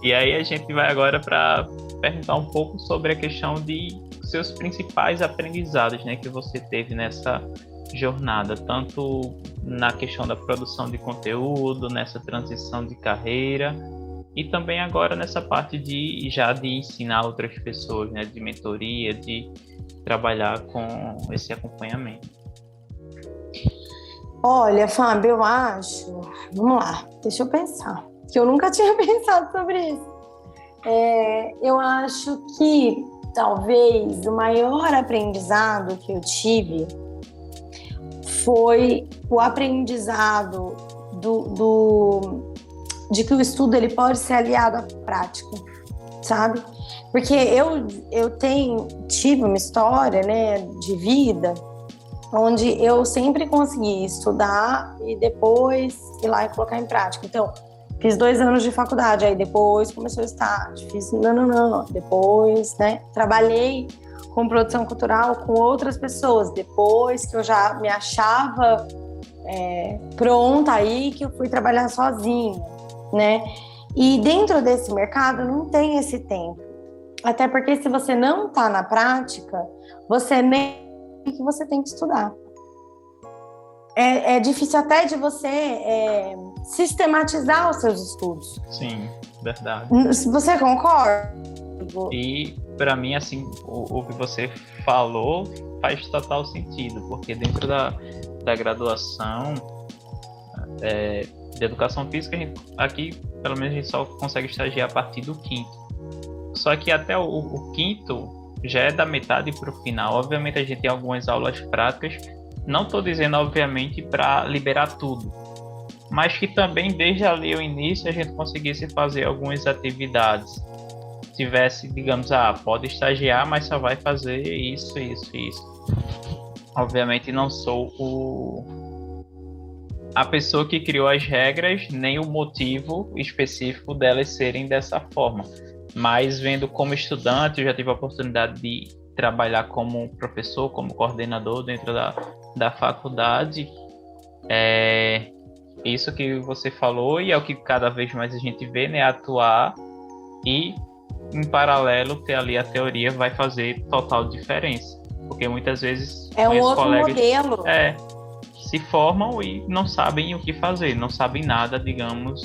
E aí a gente vai agora para perguntar um pouco sobre a questão de seus principais aprendizados, né, que você teve nessa jornada, tanto na questão da produção de conteúdo, nessa transição de carreira e também agora nessa parte de ensinar outras pessoas, né, de mentoria, de trabalhar com esse acompanhamento. Olha, Fábio, eu acho... Vamos lá, deixa eu pensar, que eu nunca tinha pensado sobre isso. Eu acho que talvez o maior aprendizado que eu tive foi o aprendizado de que o estudo ele pode ser aliado à prática, sabe? Porque eu tive uma história, né, de vida onde eu sempre consegui estudar e depois ir lá e colocar em prática. Então, fiz 2 anos de faculdade, aí depois começou o estágio, fiz depois, né, trabalhei com produção cultural com outras pessoas, depois que eu já me achava pronta aí, que eu fui trabalhar sozinha, né, e dentro desse mercado não tem esse tempo, até porque se você não tá na prática, você nem que você tem que estudar. É difícil até de você sistematizar os seus estudos. Sim, verdade. Você concorda? E para mim, assim, o que você falou faz total sentido, porque dentro da graduação de educação física, aqui pelo menos a gente só consegue estagiar a partir do 5º. Só que até o 5º já é da metade para o final. Obviamente a gente tem algumas aulas práticas. Não estou dizendo, obviamente, para liberar tudo, mas que também, desde ali o início, a gente conseguisse fazer algumas atividades. Tivesse, digamos, pode estagiar, mas só vai fazer isso. Obviamente não sou a pessoa que criou as regras, nem o motivo específico delas serem dessa forma. Mas vendo como estudante, eu já tive a oportunidade de trabalhar como professor, como coordenador dentro da faculdade. Isso que você falou, e é o que cada vez mais a gente vê, né? Atuar e em paralelo, ter ali a teoria vai fazer total diferença. Porque muitas vezes É um os outro colegas modelo. se formam e não sabem o que fazer, não sabem nada, digamos,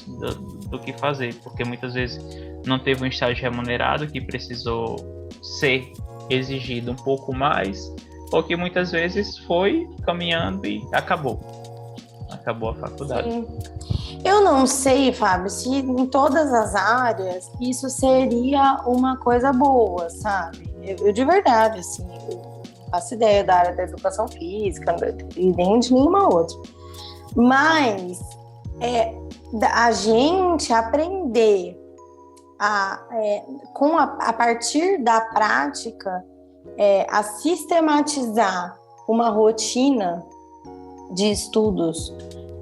do que fazer, porque muitas vezes não teve um estágio remunerado que precisou ser exigido um pouco mais, ou que muitas vezes foi caminhando e acabou a faculdade. Sim. Eu não sei, Fábio, se em todas as áreas isso seria uma coisa boa, sabe? Eu de verdade, assim, eu não faço ideia da área da educação física e nem de nenhuma outra. Mas a gente aprender a partir da prática, a sistematizar uma rotina de estudos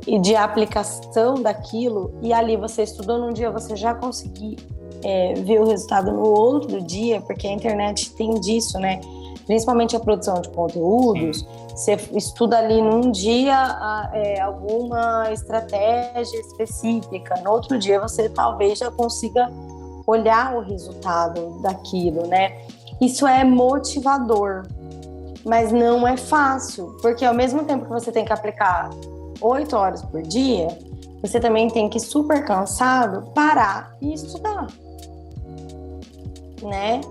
e de aplicação daquilo, e ali você estudou num dia, você já conseguir ver o resultado no outro dia, porque a internet tem disso, né? Principalmente a produção de conteúdos. Sim. Você estuda ali num dia alguma estratégia específica, no outro dia você talvez já consiga olhar o resultado daquilo, né? Isso é motivador, mas não é fácil, porque ao mesmo tempo que você tem que aplicar 8 horas por dia, você também tem que, super cansado, parar e estudar, né?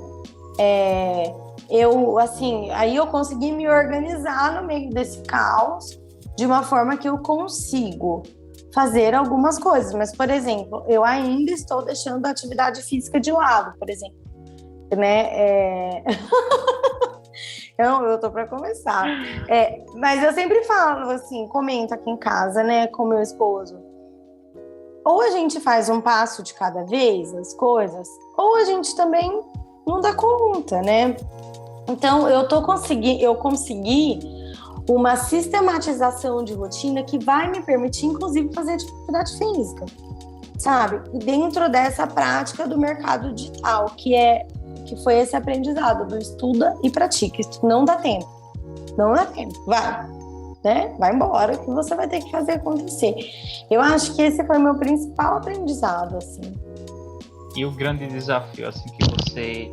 Aí eu consegui me organizar no meio desse caos de uma forma que eu consigo fazer algumas coisas, mas, por exemplo, eu ainda estou deixando a atividade física de lado, por exemplo, né? Eu tô para começar. Mas eu sempre falo, assim, comento aqui em casa, né, com meu esposo. Ou a gente faz um passo de cada vez, as coisas, ou a gente também não dá conta, né? Então, eu consegui uma sistematização de rotina que vai me permitir, inclusive, fazer atividade física, sabe? E dentro dessa prática do mercado digital, que foi esse aprendizado do estuda e pratica. Isso não dá tempo. Não dá tempo. Vai. Né? Vai embora que você vai ter que fazer acontecer. Eu acho que esse foi o meu principal aprendizado, assim. E o grande desafio, assim, que você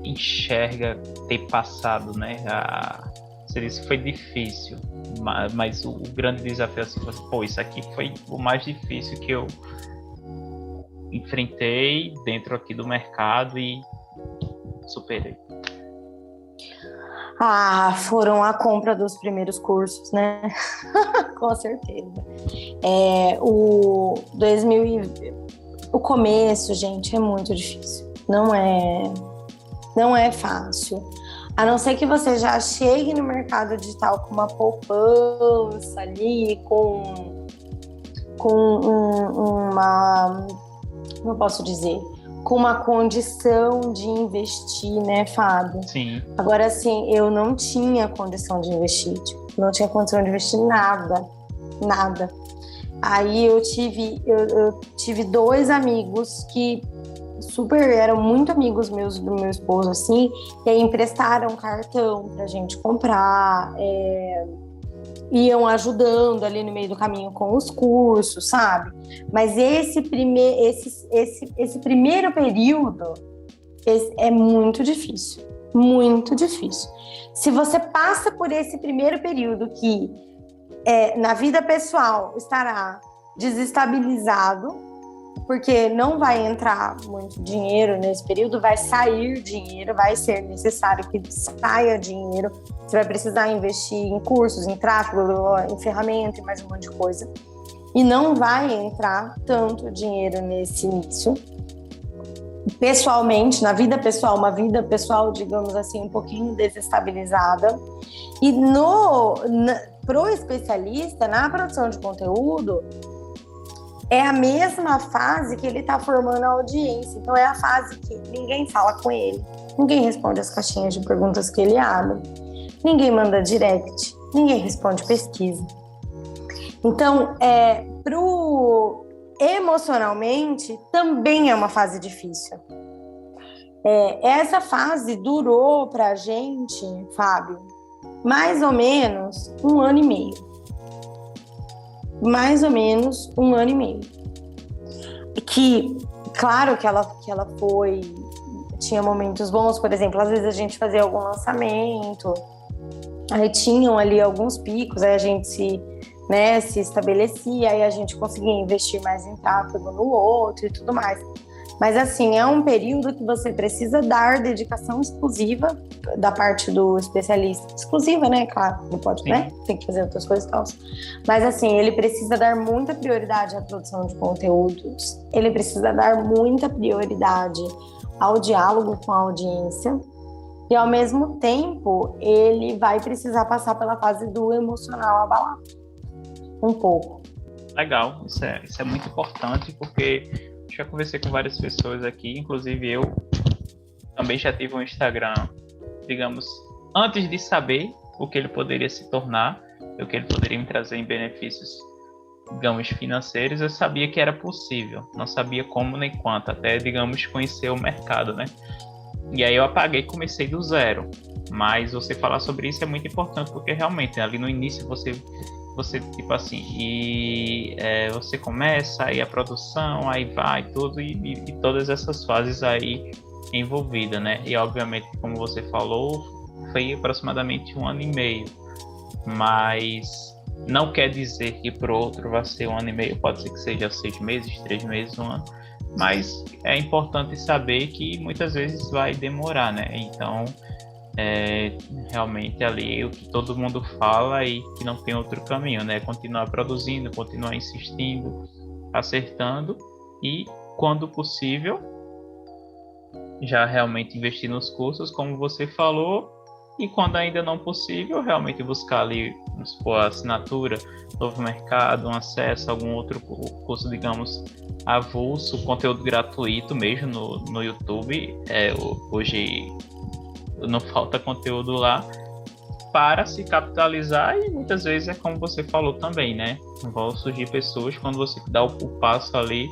enxerga ter passado, né? Você disse que foi difícil, mas o grande desafio, assim, isso aqui foi o mais difícil que eu enfrentei dentro aqui do mercado e superei. Foram a compra dos primeiros cursos, né? Com certeza. O começo, gente, é muito difícil. Não é fácil. A não ser que você já chegue no mercado digital com uma poupança ali, com uma... Como eu posso dizer? Com uma condição de investir, né, Fábio? Sim. Agora, assim, eu não tinha condição de investir. Tipo, não tinha condição de investir nada. Aí eu tive 2 amigos que eram muito amigos meus, do meu esposo, assim, e aí emprestaram cartão pra gente comprar, iam ajudando ali no meio do caminho com os cursos, sabe? Mas esse primeiro período é muito difícil, muito difícil. Se você passa por esse primeiro período que na vida pessoal estará desestabilizado, porque não vai entrar muito dinheiro nesse período, vai sair dinheiro, vai ser necessário que saia dinheiro, você vai precisar investir em cursos, em tráfego, em ferramenta e mais um monte de coisa. E não vai entrar tanto dinheiro nesse início. Pessoalmente, na vida pessoal, uma vida pessoal, digamos assim, um pouquinho desestabilizada. E pro especialista, na produção de conteúdo, é a mesma fase que ele está formando a audiência. Então, é a fase que ninguém fala com ele, ninguém responde as caixinhas de perguntas que ele abre, ninguém manda direct, ninguém responde pesquisa. Então, emocionalmente, também é uma fase difícil. Essa fase durou para a gente, Fábio, mais ou menos 1 ano e meio. Mais ou menos 1 ano e meio. Que claro que ela tinha momentos bons, por exemplo, às vezes a gente fazia algum lançamento, aí tinham ali alguns picos, aí a gente se estabelecia, aí a gente conseguia investir mais em tráfego no outro e tudo mais. Mas assim, é um período que você precisa dar dedicação exclusiva da parte do especialista. Exclusiva, né? Claro, não pode, né? Tem que fazer outras coisas e tal. Mas assim, ele precisa dar muita prioridade à produção de conteúdos, ele precisa dar muita prioridade ao diálogo com a audiência, e ao mesmo tempo, ele vai precisar passar pela fase do emocional abalado. Um pouco. Legal, isso é muito importante, porque já conversei com várias pessoas aqui, inclusive eu também já tive um Instagram, digamos, antes de saber o que ele poderia se tornar, o que ele poderia me trazer em benefícios, digamos, financeiros, eu sabia que era possível, não sabia como nem quanto, até, digamos, conhecer o mercado, né? E aí eu apaguei e comecei do zero, mas você falar sobre isso é muito importante, porque realmente, ali no início você tipo assim, você começa, aí a produção, aí vai tudo, e todas essas fases aí envolvidas, né? E obviamente, como você falou, foi aproximadamente 1 ano e meio, mas não quer dizer que pro outro vai ser 1 ano e meio, pode ser que seja 6 meses, 3 meses, 1 ano, mas é importante saber que muitas vezes vai demorar, né? Então, realmente ali o que todo mundo fala e que não tem outro caminho, né? Continuar produzindo, continuar insistindo, acertando e, quando possível, já realmente investir nos cursos, como você falou, e quando ainda não possível, realmente buscar ali, vamos supor, a assinatura, novo mercado, um acesso a algum outro curso, digamos, avulso, conteúdo gratuito mesmo no YouTube. Hoje não falta conteúdo lá para se capitalizar, e muitas vezes é como você falou também, né? Vão surgir pessoas, quando você dá o passo ali,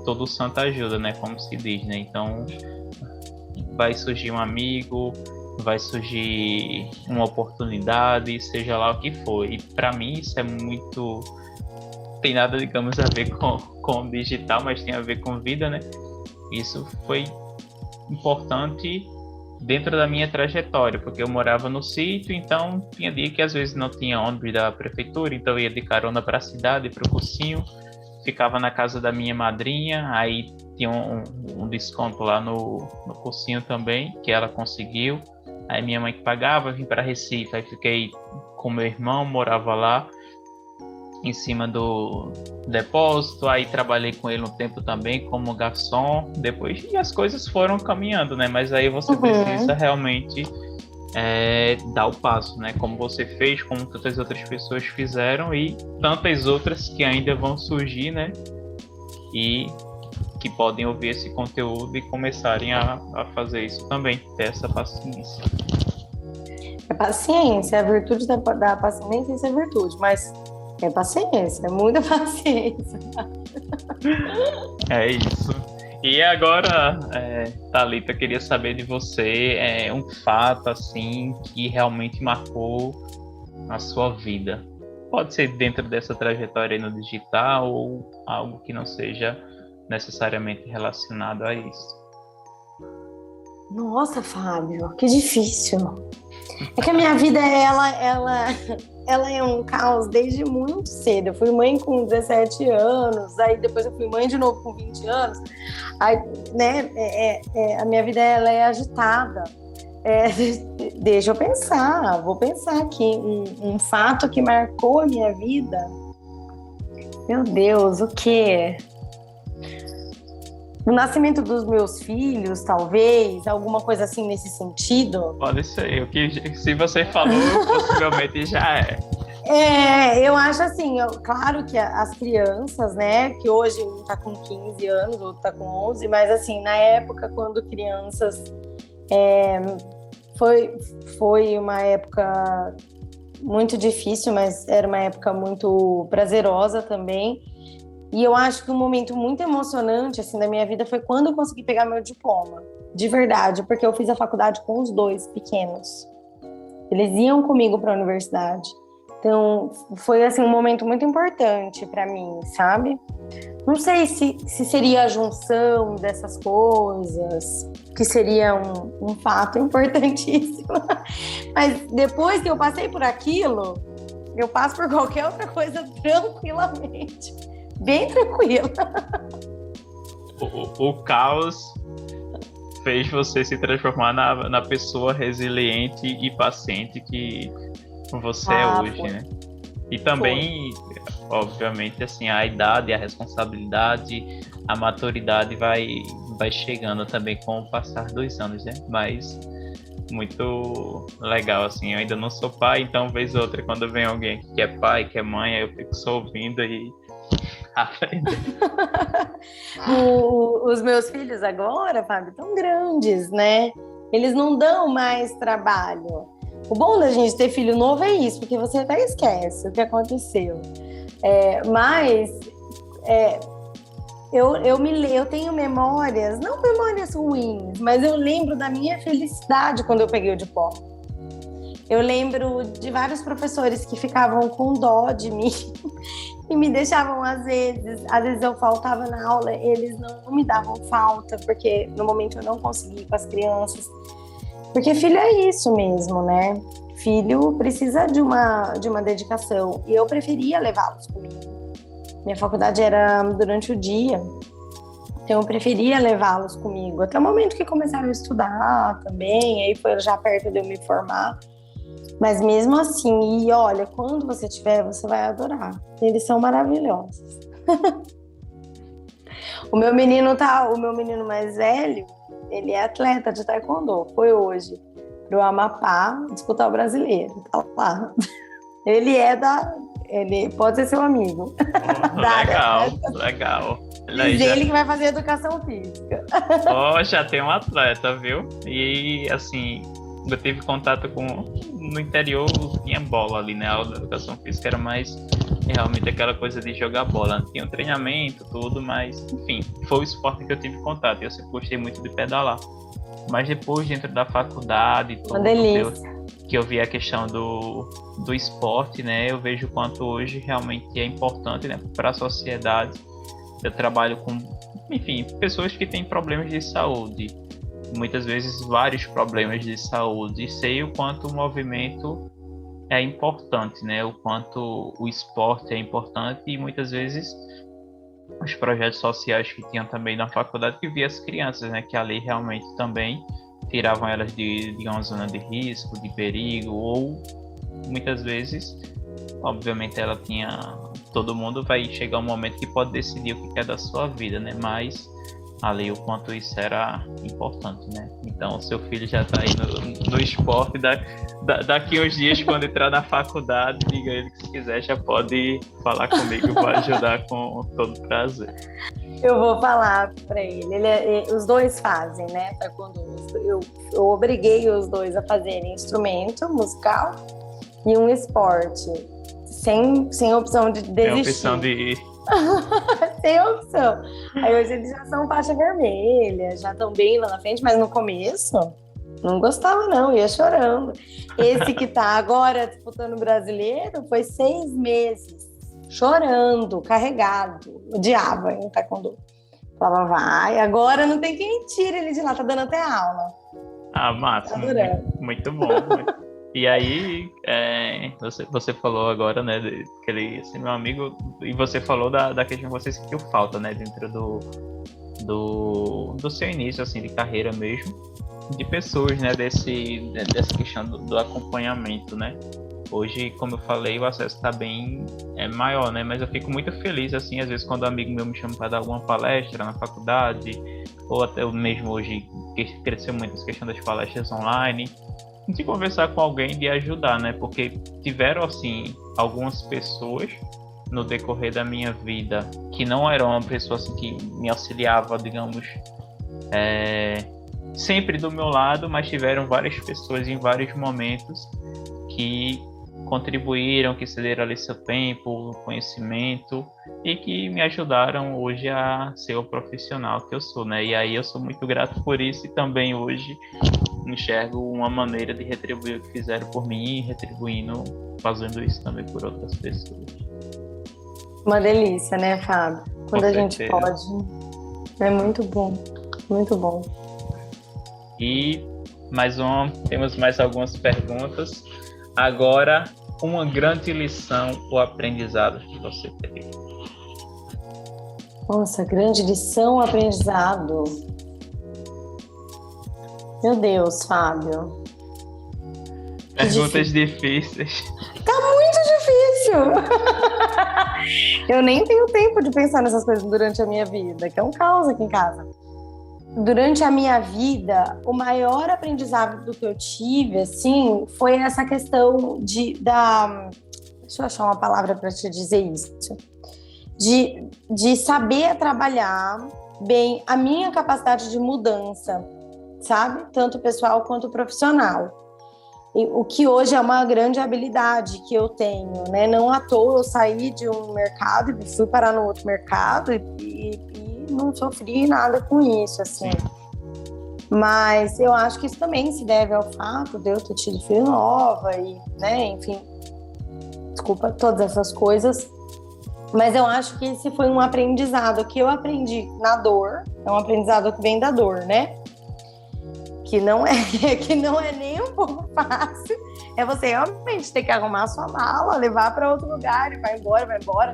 todo santo ajuda, né? Como se diz, né? Então vai surgir um amigo, vai surgir uma oportunidade, seja lá o que for. E para mim isso é muito... tem nada, digamos, a ver com digital, mas tem a ver com vida, né? Isso foi importante dentro da minha trajetória, porque eu morava no sítio, então tinha dia que às vezes não tinha ônibus da prefeitura, então eu ia de carona para a cidade, para o cursinho, ficava na casa da minha madrinha, aí tinha um desconto lá no cursinho também, que ela conseguiu, aí minha mãe que pagava, vim para Recife, aí fiquei com meu irmão, morava lá, em cima do depósito, aí trabalhei com ele um tempo também como garçom, depois, e as coisas foram caminhando, né? Mas aí você precisa realmente dar o passo, né? Como você fez, como tantas outras pessoas fizeram e tantas outras que ainda vão surgir, né? E que podem ouvir esse conteúdo e começarem a fazer isso também, ter essa paciência. É paciência, a virtude da paciência, isso é virtude, mas é paciência, é muita paciência. É isso. E agora, Thalita, queria saber de você um fato assim que realmente marcou a sua vida. Pode ser dentro dessa trajetória no digital ou algo que não seja necessariamente relacionado a isso. Nossa, Fábio, que difícil. É que a minha vida, ela é um caos desde muito cedo. Eu fui mãe com 17 anos, aí depois eu fui mãe de novo com 20 anos. Aí, né, a minha vida ela é agitada. Deixa eu pensar, vou pensar aqui. Um fato que marcou a minha vida. Meu Deus, o quê? O nascimento dos meus filhos, talvez, alguma coisa assim nesse sentido. Pode ser, o que se você falou, possivelmente já é. Eu acho assim, claro que as crianças, né, que hoje um tá com 15 anos, o outro tá com 11, mas assim, na época, quando crianças, foi uma época muito difícil, mas era uma época muito prazerosa também. E eu acho que um momento muito emocionante assim da minha vida foi quando eu consegui pegar meu diploma, de verdade, porque eu fiz a faculdade com os dois pequenos. Eles iam comigo para a universidade. Então Então, foi assim um momento muito importante para mim, sabe? Não sei se seria a junção dessas coisas, que seria um fato importantíssimo. Mas depois que eu passei por aquilo, eu passo por qualquer outra coisa tranquilamente. Bem tranquila. O caos fez você se transformar na pessoa resiliente e paciente que você é hoje, foi. né? E também, obviamente, assim, a idade, a responsabilidade, a maturidade vai chegando também com o passar dos anos, né? Mas muito legal, assim, eu ainda não sou pai, então vez ou outra, quando vem alguém que é pai, que é mãe, eu fico só ouvindo e aprendendo. Os meus filhos agora, Fábio, estão grandes, né? Eles não dão mais trabalho. O bom da gente ter filho novo é isso, porque você até esquece o que aconteceu. Mas eu tenho memórias, não memórias ruins, mas eu lembro da minha felicidade quando eu peguei o diploma. Eu lembro de vários professores que ficavam com dó de mim e me deixavam às vezes eu faltava na aula, eles não me davam falta, porque no momento eu não conseguia ir com as crianças. Porque filho é isso mesmo, né? Filho precisa de uma dedicação. E eu preferia levá-los comigo. Minha faculdade era durante o dia, então eu preferia levá-los comigo. Até o momento que começaram a estudar também, aí foi já perto de eu me formar. Mas mesmo assim, e olha, quando você tiver, você vai adorar. Eles são maravilhosos. O meu menino mais velho, ele é atleta de taekwondo. Foi hoje pro Amapá disputar o brasileiro. Tá lá. Ele pode ser seu amigo. Legal. Diz ele que vai fazer educação física. Já tem um atleta, viu? E assim, eu tive contato com... No interior tinha bola ali, né? A aula de educação física era mais realmente aquela coisa de jogar bola. Tinha um treinamento, tudo, mas enfim, foi o esporte que eu tive contato. Eu sempre gostei muito de pedalar. Mas depois, dentro da faculdade, tudo, que eu vi a questão do esporte, né? Eu vejo o quanto hoje realmente é importante, né, para a sociedade. Eu trabalho com, enfim, pessoas que têm problemas de saúde. Muitas vezes vários problemas de saúde, e sei o quanto o movimento é importante, né? O quanto o esporte é importante, e muitas vezes os projetos sociais que tinham também na faculdade, que via as crianças, né? Que ali realmente também tiravam elas de uma zona de risco, de perigo, ou muitas vezes, obviamente todo mundo vai chegar um momento que pode decidir o que quer da sua vida, né? Mas ali o quanto isso era importante, né? Então, o seu filho já está aí no esporte. Daqui uns dias, quando entrar na faculdade, diga ele que se quiser já pode falar comigo para ajudar com todo prazer. Eu vou falar para ele. Os dois fazem, né? Eu obriguei os dois a fazerem instrumento musical e um esporte, sem opção de desistir. Tem opção de ir. Sem opção. Aí hoje eles já são faixa vermelha, já estão bem lá na frente, mas no começo não gostava não, ia chorando. Esse que tá agora disputando o brasileiro foi 6 meses, chorando, carregado, odiava em taekwondo. Falava, vai, agora não tem quem tire ele de lá, tá dando até aula. Massa, muito bom. E aí, você falou agora, né, que ele é meu amigo, e você falou da questão que você sentiu falta, né, dentro do seu início, assim, de carreira mesmo, de pessoas, né, dessa questão do acompanhamento, né. Hoje, como eu falei, o acesso está bem maior, né, mas eu fico muito feliz, assim, às vezes quando um amigo meu me chama para dar alguma palestra na faculdade, ou até mesmo hoje, que cresceu muito essa questão das palestras online, de conversar com alguém, de ajudar, né? Porque tiveram, assim, algumas pessoas no decorrer da minha vida que não eram uma pessoa assim, que me auxiliava, digamos, sempre do meu lado, mas tiveram várias pessoas em vários momentos que contribuíram, que cederam ali seu tempo, conhecimento, e que me ajudaram hoje a ser o profissional que eu sou, né? E aí eu sou muito grato por isso, e também hoje enxergo uma maneira de retribuir o que fizeram por mim, retribuindo, fazendo isso também por outras pessoas. Uma delícia, né, Fábio? Quando a gente pode. É muito bom, muito bom. E temos mais algumas perguntas. Agora, uma grande lição ou aprendizado que você teve? Nossa, grande lição ou aprendizado? Meu Deus, Fábio. Perguntas difíceis. Tá muito difícil! Eu nem tenho tempo de pensar nessas coisas durante a minha vida, que é um caos aqui em casa. Durante a minha vida, o maior aprendizado que eu tive, assim, foi essa questão deixa eu achar uma palavra para te dizer isso. De saber trabalhar bem a minha capacidade de mudança, sabe? Tanto pessoal quanto profissional. O que hoje é uma grande habilidade que eu tenho, né? Não à toa eu saí de um mercado e fui parar no outro mercado e não sofri nada com isso, assim. Mas eu acho que isso também se deve ao fato de eu ter tido filho nova e, né, enfim, desculpa, todas essas coisas. Mas eu acho que esse foi um aprendizado que eu aprendi na dor, é um aprendizado que vem da dor, né? Que não é nem um pouco fácil, é você realmente ter que arrumar a sua mala, levar para outro lugar e vai embora.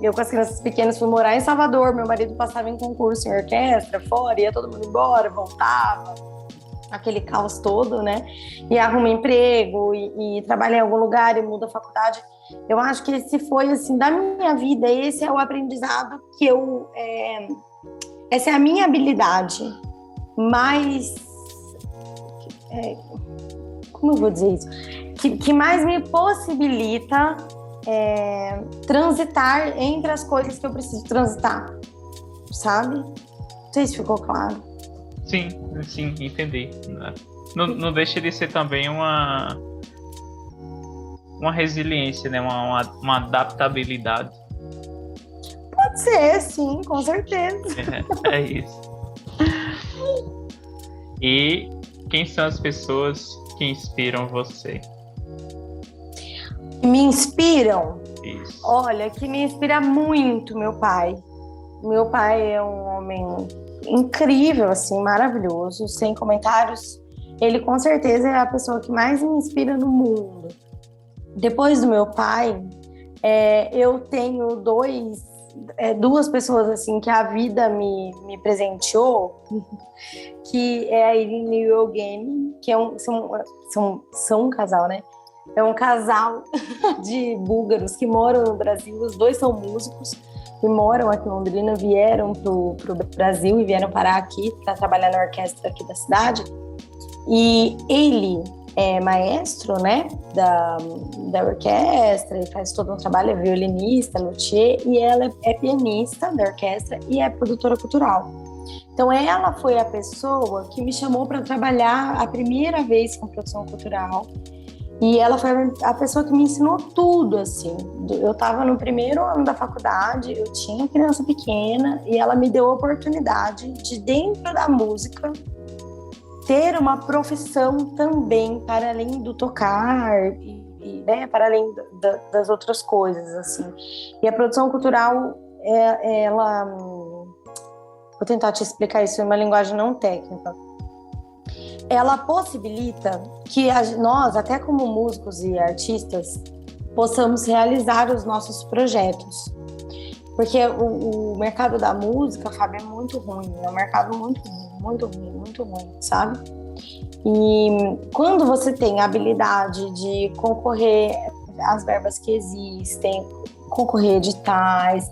Eu com as crianças pequenas fui morar em Salvador, meu marido passava em concurso em orquestra, fora, ia todo mundo embora, voltava, aquele caos todo, né? E arruma emprego e trabalha em algum lugar e muda a faculdade. Eu acho que esse foi, assim, da minha vida, esse é o aprendizado que essa é a minha habilidade mais... como eu vou dizer isso? Que mais me possibilita transitar entre as coisas que eu preciso transitar, sabe? Não sei se ficou claro. Sim, entendi. Não deixa de ser também uma resiliência, né? Uma adaptabilidade. Pode ser, sim, com certeza. É isso. E quem são as pessoas que inspiram você? Me inspiram? Isso. Olha, que me inspira muito meu pai. Meu pai é um homem incrível, assim, maravilhoso, sem comentários. Ele com certeza é a pessoa que mais me inspira no mundo. Depois do meu pai, eu tenho duas pessoas assim que a vida me presenteou, que é a Irina e o Evgeny, que são um casal, né? É um casal de búlgaros que moram no Brasil, os dois são músicos e moram aqui em Londrina, vieram pro Brasil e vieram parar aqui para trabalhar na orquestra aqui da cidade. E ele é maestro, né, da orquestra, e faz todo um trabalho, é violinista, luthier, e ela é pianista da orquestra e é produtora cultural. Então ela foi a pessoa que me chamou para trabalhar a primeira vez com produção cultural, e ela foi a pessoa que me ensinou tudo, assim. Eu estava no primeiro ano da faculdade, eu tinha criança pequena, e ela me deu a oportunidade de, dentro da música, ter uma profissão também, para além do tocar, né, para além das outras coisas, assim. E a produção cultural, ela... Vou tentar te explicar isso em uma linguagem não técnica. Ela possibilita que nós, até como músicos e artistas, possamos realizar os nossos projetos. Porque o mercado da música, Fábio, é muito ruim. É um mercado muito ruim, sabe? E quando você tem a habilidade de concorrer às verbas que existem, concorrer a editais,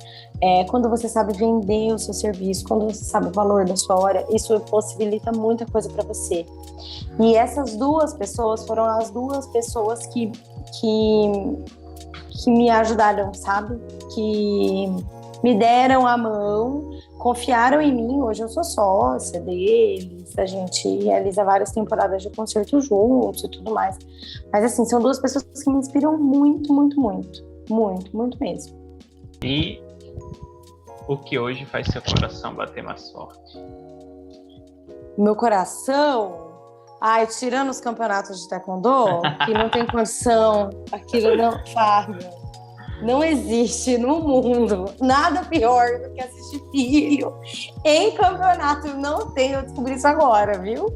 quando você sabe vender o seu serviço, quando você sabe o valor da sua hora, isso possibilita muita coisa para você. E essas duas pessoas foram as duas pessoas que me ajudaram, sabe? Que me deram a mão, confiaram em mim. Hoje eu sou sócia deles, a gente realiza várias temporadas de concerto juntos e tudo mais. Mas assim, são duas pessoas que me inspiram muito mesmo. E o que hoje faz seu coração bater mais forte? Meu coração? Ai, tirando os campeonatos de taekwondo, que não tem condição, aquilo não, Fábio, não existe no mundo nada pior do que assistir filho em campeonato. Não tem, eu descobri isso agora, viu?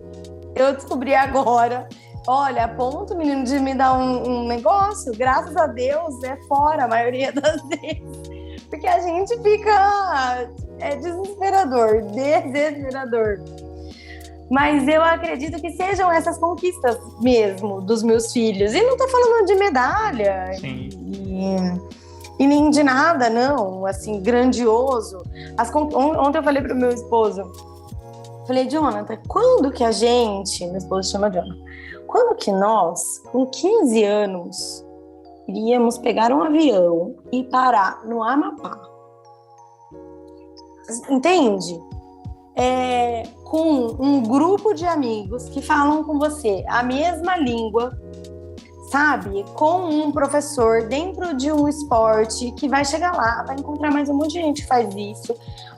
Eu descobri agora. Olha, a ponto, menino, de me dar um negócio, graças a Deus, é fora a maioria das vezes. Porque a gente fica... É desesperador. Mas eu acredito que sejam essas conquistas mesmo dos meus filhos. E não tô falando de medalha e nem de nada, não, assim, grandioso. Ontem eu falei pro meu esposo, falei, Jonathan, quando que a gente, meu esposo chama Jonathan, quando que nós, com 15 anos, iríamos pegar um avião e parar no Amapá? Entende? Com um grupo de amigos que falam com você a mesma língua, sabe? Com um professor dentro de um esporte que vai chegar lá, vai encontrar mais um monte de gente que faz isso,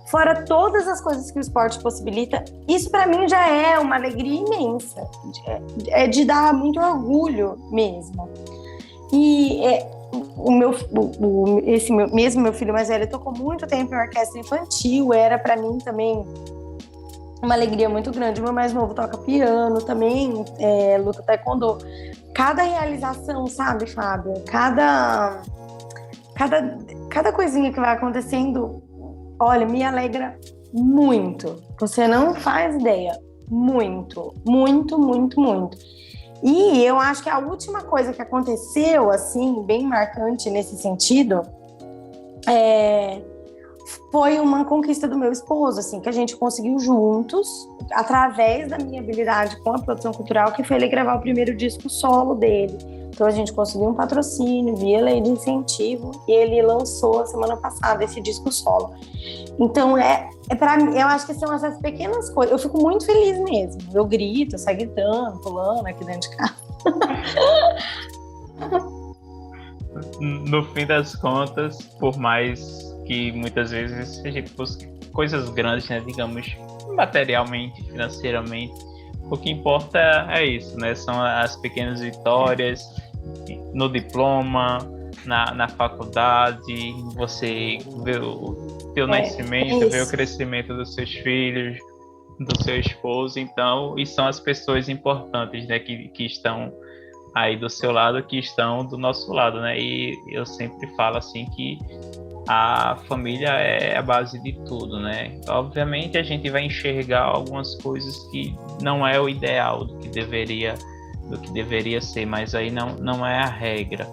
fora todas as coisas que o esporte possibilita. Isso para mim já é uma alegria imensa, é de dar muito orgulho mesmo. E esse meu filho mais velho tocou muito tempo em orquestra infantil, era para mim também uma alegria muito grande. O meu mais novo toca piano também, luta taekwondo. Cada realização, sabe, Fábio? Cada coisinha que vai acontecendo, olha, me alegra muito. Você não faz ideia. Muito, muito, muito, muito. E eu acho que a última coisa que aconteceu, assim, bem marcante nesse sentido, foi uma conquista do meu esposo, assim, que a gente conseguiu juntos, através da minha habilidade com a produção cultural, que foi ele gravar o primeiro disco solo dele. Então a gente conseguiu um patrocínio via lei de incentivo e ele lançou a semana passada esse disco solo. Então para mim, eu acho que são essas pequenas coisas. Eu fico muito feliz mesmo. Eu grito, eu saio gritando, pulando aqui dentro de casa. No fim das contas, por mais que muitas vezes a gente busque coisas grandes, né, digamos, materialmente, financeiramente, o que importa é isso, né? São as pequenas vitórias no diploma, na faculdade, você vê o teu nascimento, vê o crescimento dos seus filhos, do seu esposo. Então, e são as pessoas importantes, né, que estão aí do seu lado, que estão do nosso lado, né? E eu sempre falo assim que a família é a base de tudo, né? Obviamente a gente vai enxergar algumas coisas que não é o ideal do que deveria ser, mas aí não é a regra,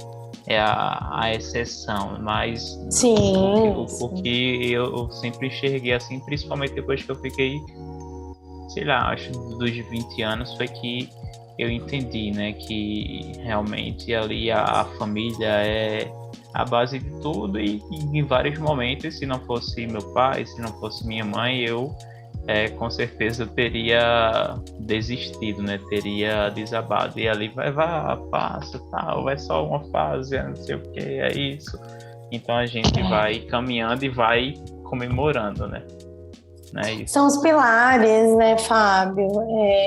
é a exceção. Mas sim, o que eu sempre enxerguei assim, principalmente depois que eu fiquei, sei lá, acho dos 20 anos, foi que eu entendi, né, que realmente ali a família é a base de tudo, e em vários momentos, se não fosse meu pai, se não fosse minha mãe, eu com certeza teria desistido, né, teria desabado, e ali vai, passa, tal, vai só uma fase, não sei o que, é isso. Então a gente vai caminhando e vai comemorando, né? Isso. São os pilares, né, Fábio?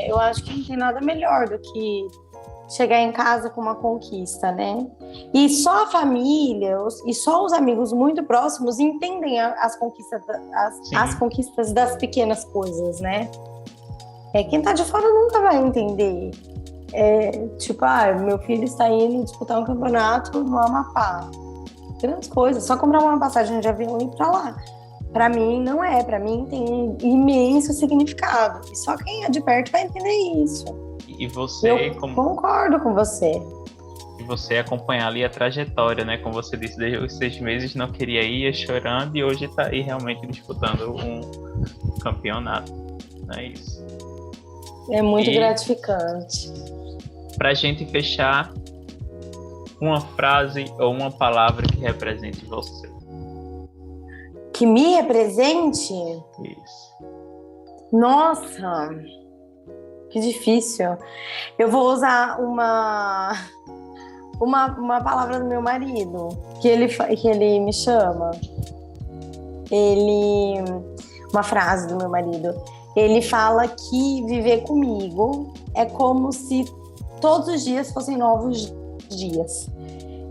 Eu acho que não tem nada melhor do que chegar em casa com uma conquista, né? E só a família e só os amigos muito próximos entendem as conquistas das pequenas coisas, né? Quem tá de fora nunca vai entender. Tipo, meu filho está indo disputar um campeonato no Amapá. Grandes coisas, só comprar uma passagem de avião e ir pra lá. Para mim não é, para mim tem um imenso significado. E só quem é de perto vai entender isso. E você... Concordo com você. E você acompanhar ali a trajetória, né? Como você disse, desde os 6 meses não queria ir, ia chorando, e hoje está aí realmente disputando um campeonato. É isso. É muito gratificante. Para a gente fechar, uma frase ou uma palavra que represente você. Que me represente? Isso. Nossa, que difícil. Eu vou usar uma palavra do meu marido, que ele me chama. Uma frase do meu marido. Ele fala que viver comigo é como se todos os dias fossem novos dias.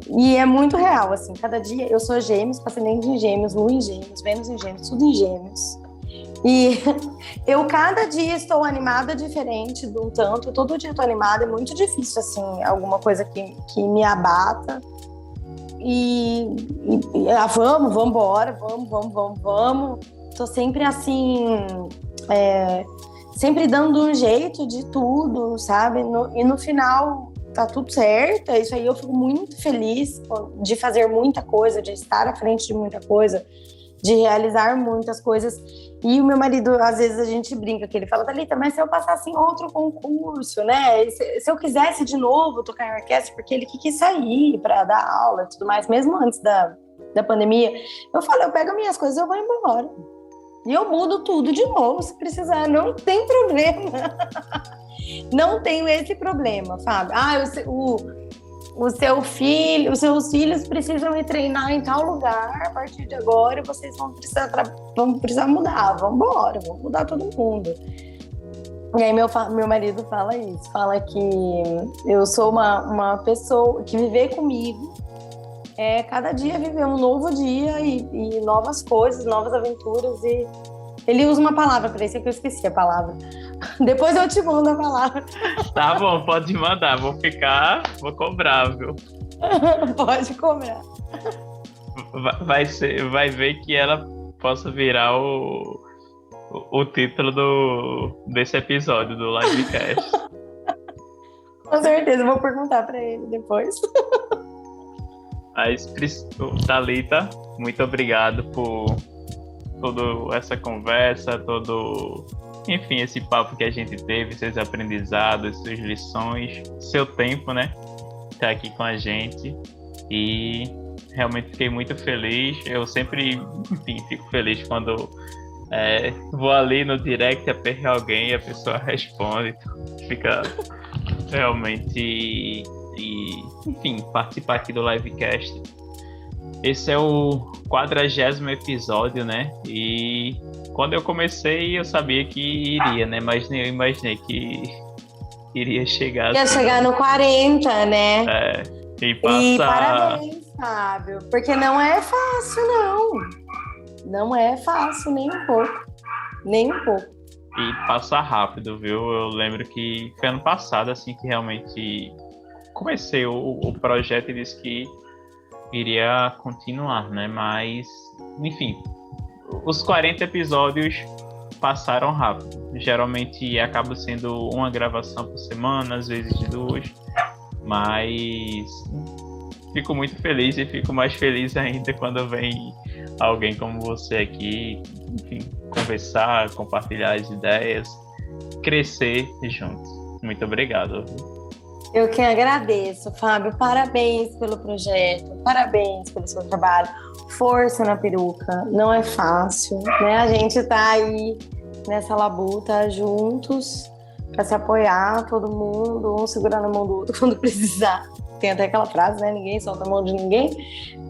E é muito real, assim, cada dia eu sou gêmeos, ascendente em gêmeos, lua em gêmeos, Vênus em gêmeos, tudo em gêmeos. E eu cada dia estou animada diferente de um tanto, todo dia estou animada, é muito difícil, assim, alguma coisa que me abata. Vamos embora, vamos. Tô sempre assim, sempre dando um jeito de tudo, sabe? E no final tá tudo certo, isso aí eu fico muito feliz de fazer muita coisa, de estar à frente de muita coisa, de realizar muitas coisas. E o meu marido, às vezes a gente brinca, que ele fala, Thalita, mas se eu passasse em outro concurso, né? Se eu quisesse de novo tocar em orquestra, porque ele quis sair para dar aula e tudo mais, mesmo antes da pandemia, eu falo, eu pego minhas coisas e eu vou embora. E eu mudo tudo de novo, se precisar, não tem problema. Não tenho esse problema, Fábio. Os seus filhos precisam ir treinar em tal lugar a partir de agora e vocês vão precisar mudar. Vamos embora, vamos mudar todo mundo. E aí meu marido fala isso, fala que eu sou uma pessoa que viver comigo cada dia viver um novo dia e novas coisas, novas aventuras. E ele usa uma palavra para isso, é que eu esqueci a palavra. Depois eu te mando a palavra. Tá bom, pode mandar. Vou cobrar, viu? Pode cobrar. Vai ver que ela possa virar o título desse episódio do Livecast. Com certeza, eu vou perguntar para ele depois. Mas, Thalita, muito obrigado por toda essa conversa, enfim, esse papo que a gente teve, seus aprendizados, suas lições, seu tempo, né? Tá aqui com a gente. E realmente fiquei muito feliz. Eu sempre, enfim, fico feliz quando vou ali no direct, aperto alguém e a pessoa responde. Fica realmente... enfim, participar aqui do Livecast. Esse é o 40º episódio, né? E quando eu comecei, eu sabia que iria, né? Mas nem eu imaginei que iria chegar. Ia chegar no 40, né? E passar... E parabéns, Fábio, porque não é fácil, não. Não é fácil, nem um pouco. Nem um pouco. E passar rápido, viu? Eu lembro que foi ano passado, assim, que realmente comecei o projeto e disse que iria continuar, né? Mas, enfim, os 40 episódios passaram rápido. Geralmente acaba sendo uma gravação por semana, às vezes 2, mas fico muito feliz e fico mais feliz ainda quando vem alguém como você aqui, enfim, conversar, compartilhar as ideias, crescer juntos. Muito obrigado. Eu que agradeço, Fábio. Parabéns pelo projeto, parabéns pelo seu trabalho. Força na peruca, não é fácil, né? A gente tá aí nessa labuta juntos para se apoiar, todo mundo, um segurando a mão do outro quando precisar. Tem até aquela frase, né? Ninguém solta a mão de ninguém.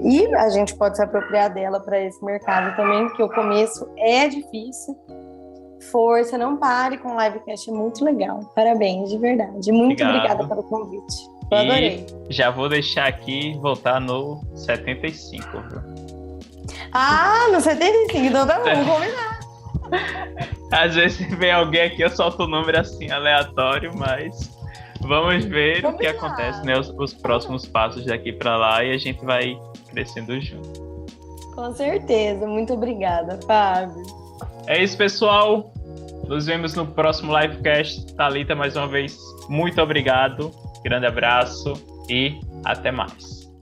E a gente pode se apropriar dela para esse mercado também, porque o começo é difícil. Força, não pare com o Livecast, é muito legal. Parabéns, de verdade. Muito obrigada pelo convite. Eu adorei. Já vou deixar aqui voltar no 75. Viu? No 75, então tá bom, combinar. Às vezes vem alguém aqui, eu solto o número assim aleatório, mas vamos ver o que acontece, né? Os próximos passos daqui para lá e a gente vai crescendo junto. Com certeza, muito obrigada, Fábio. É isso, pessoal. Nos vemos no próximo Livecast. Thalita, mais uma vez, muito obrigado. Grande abraço e até mais.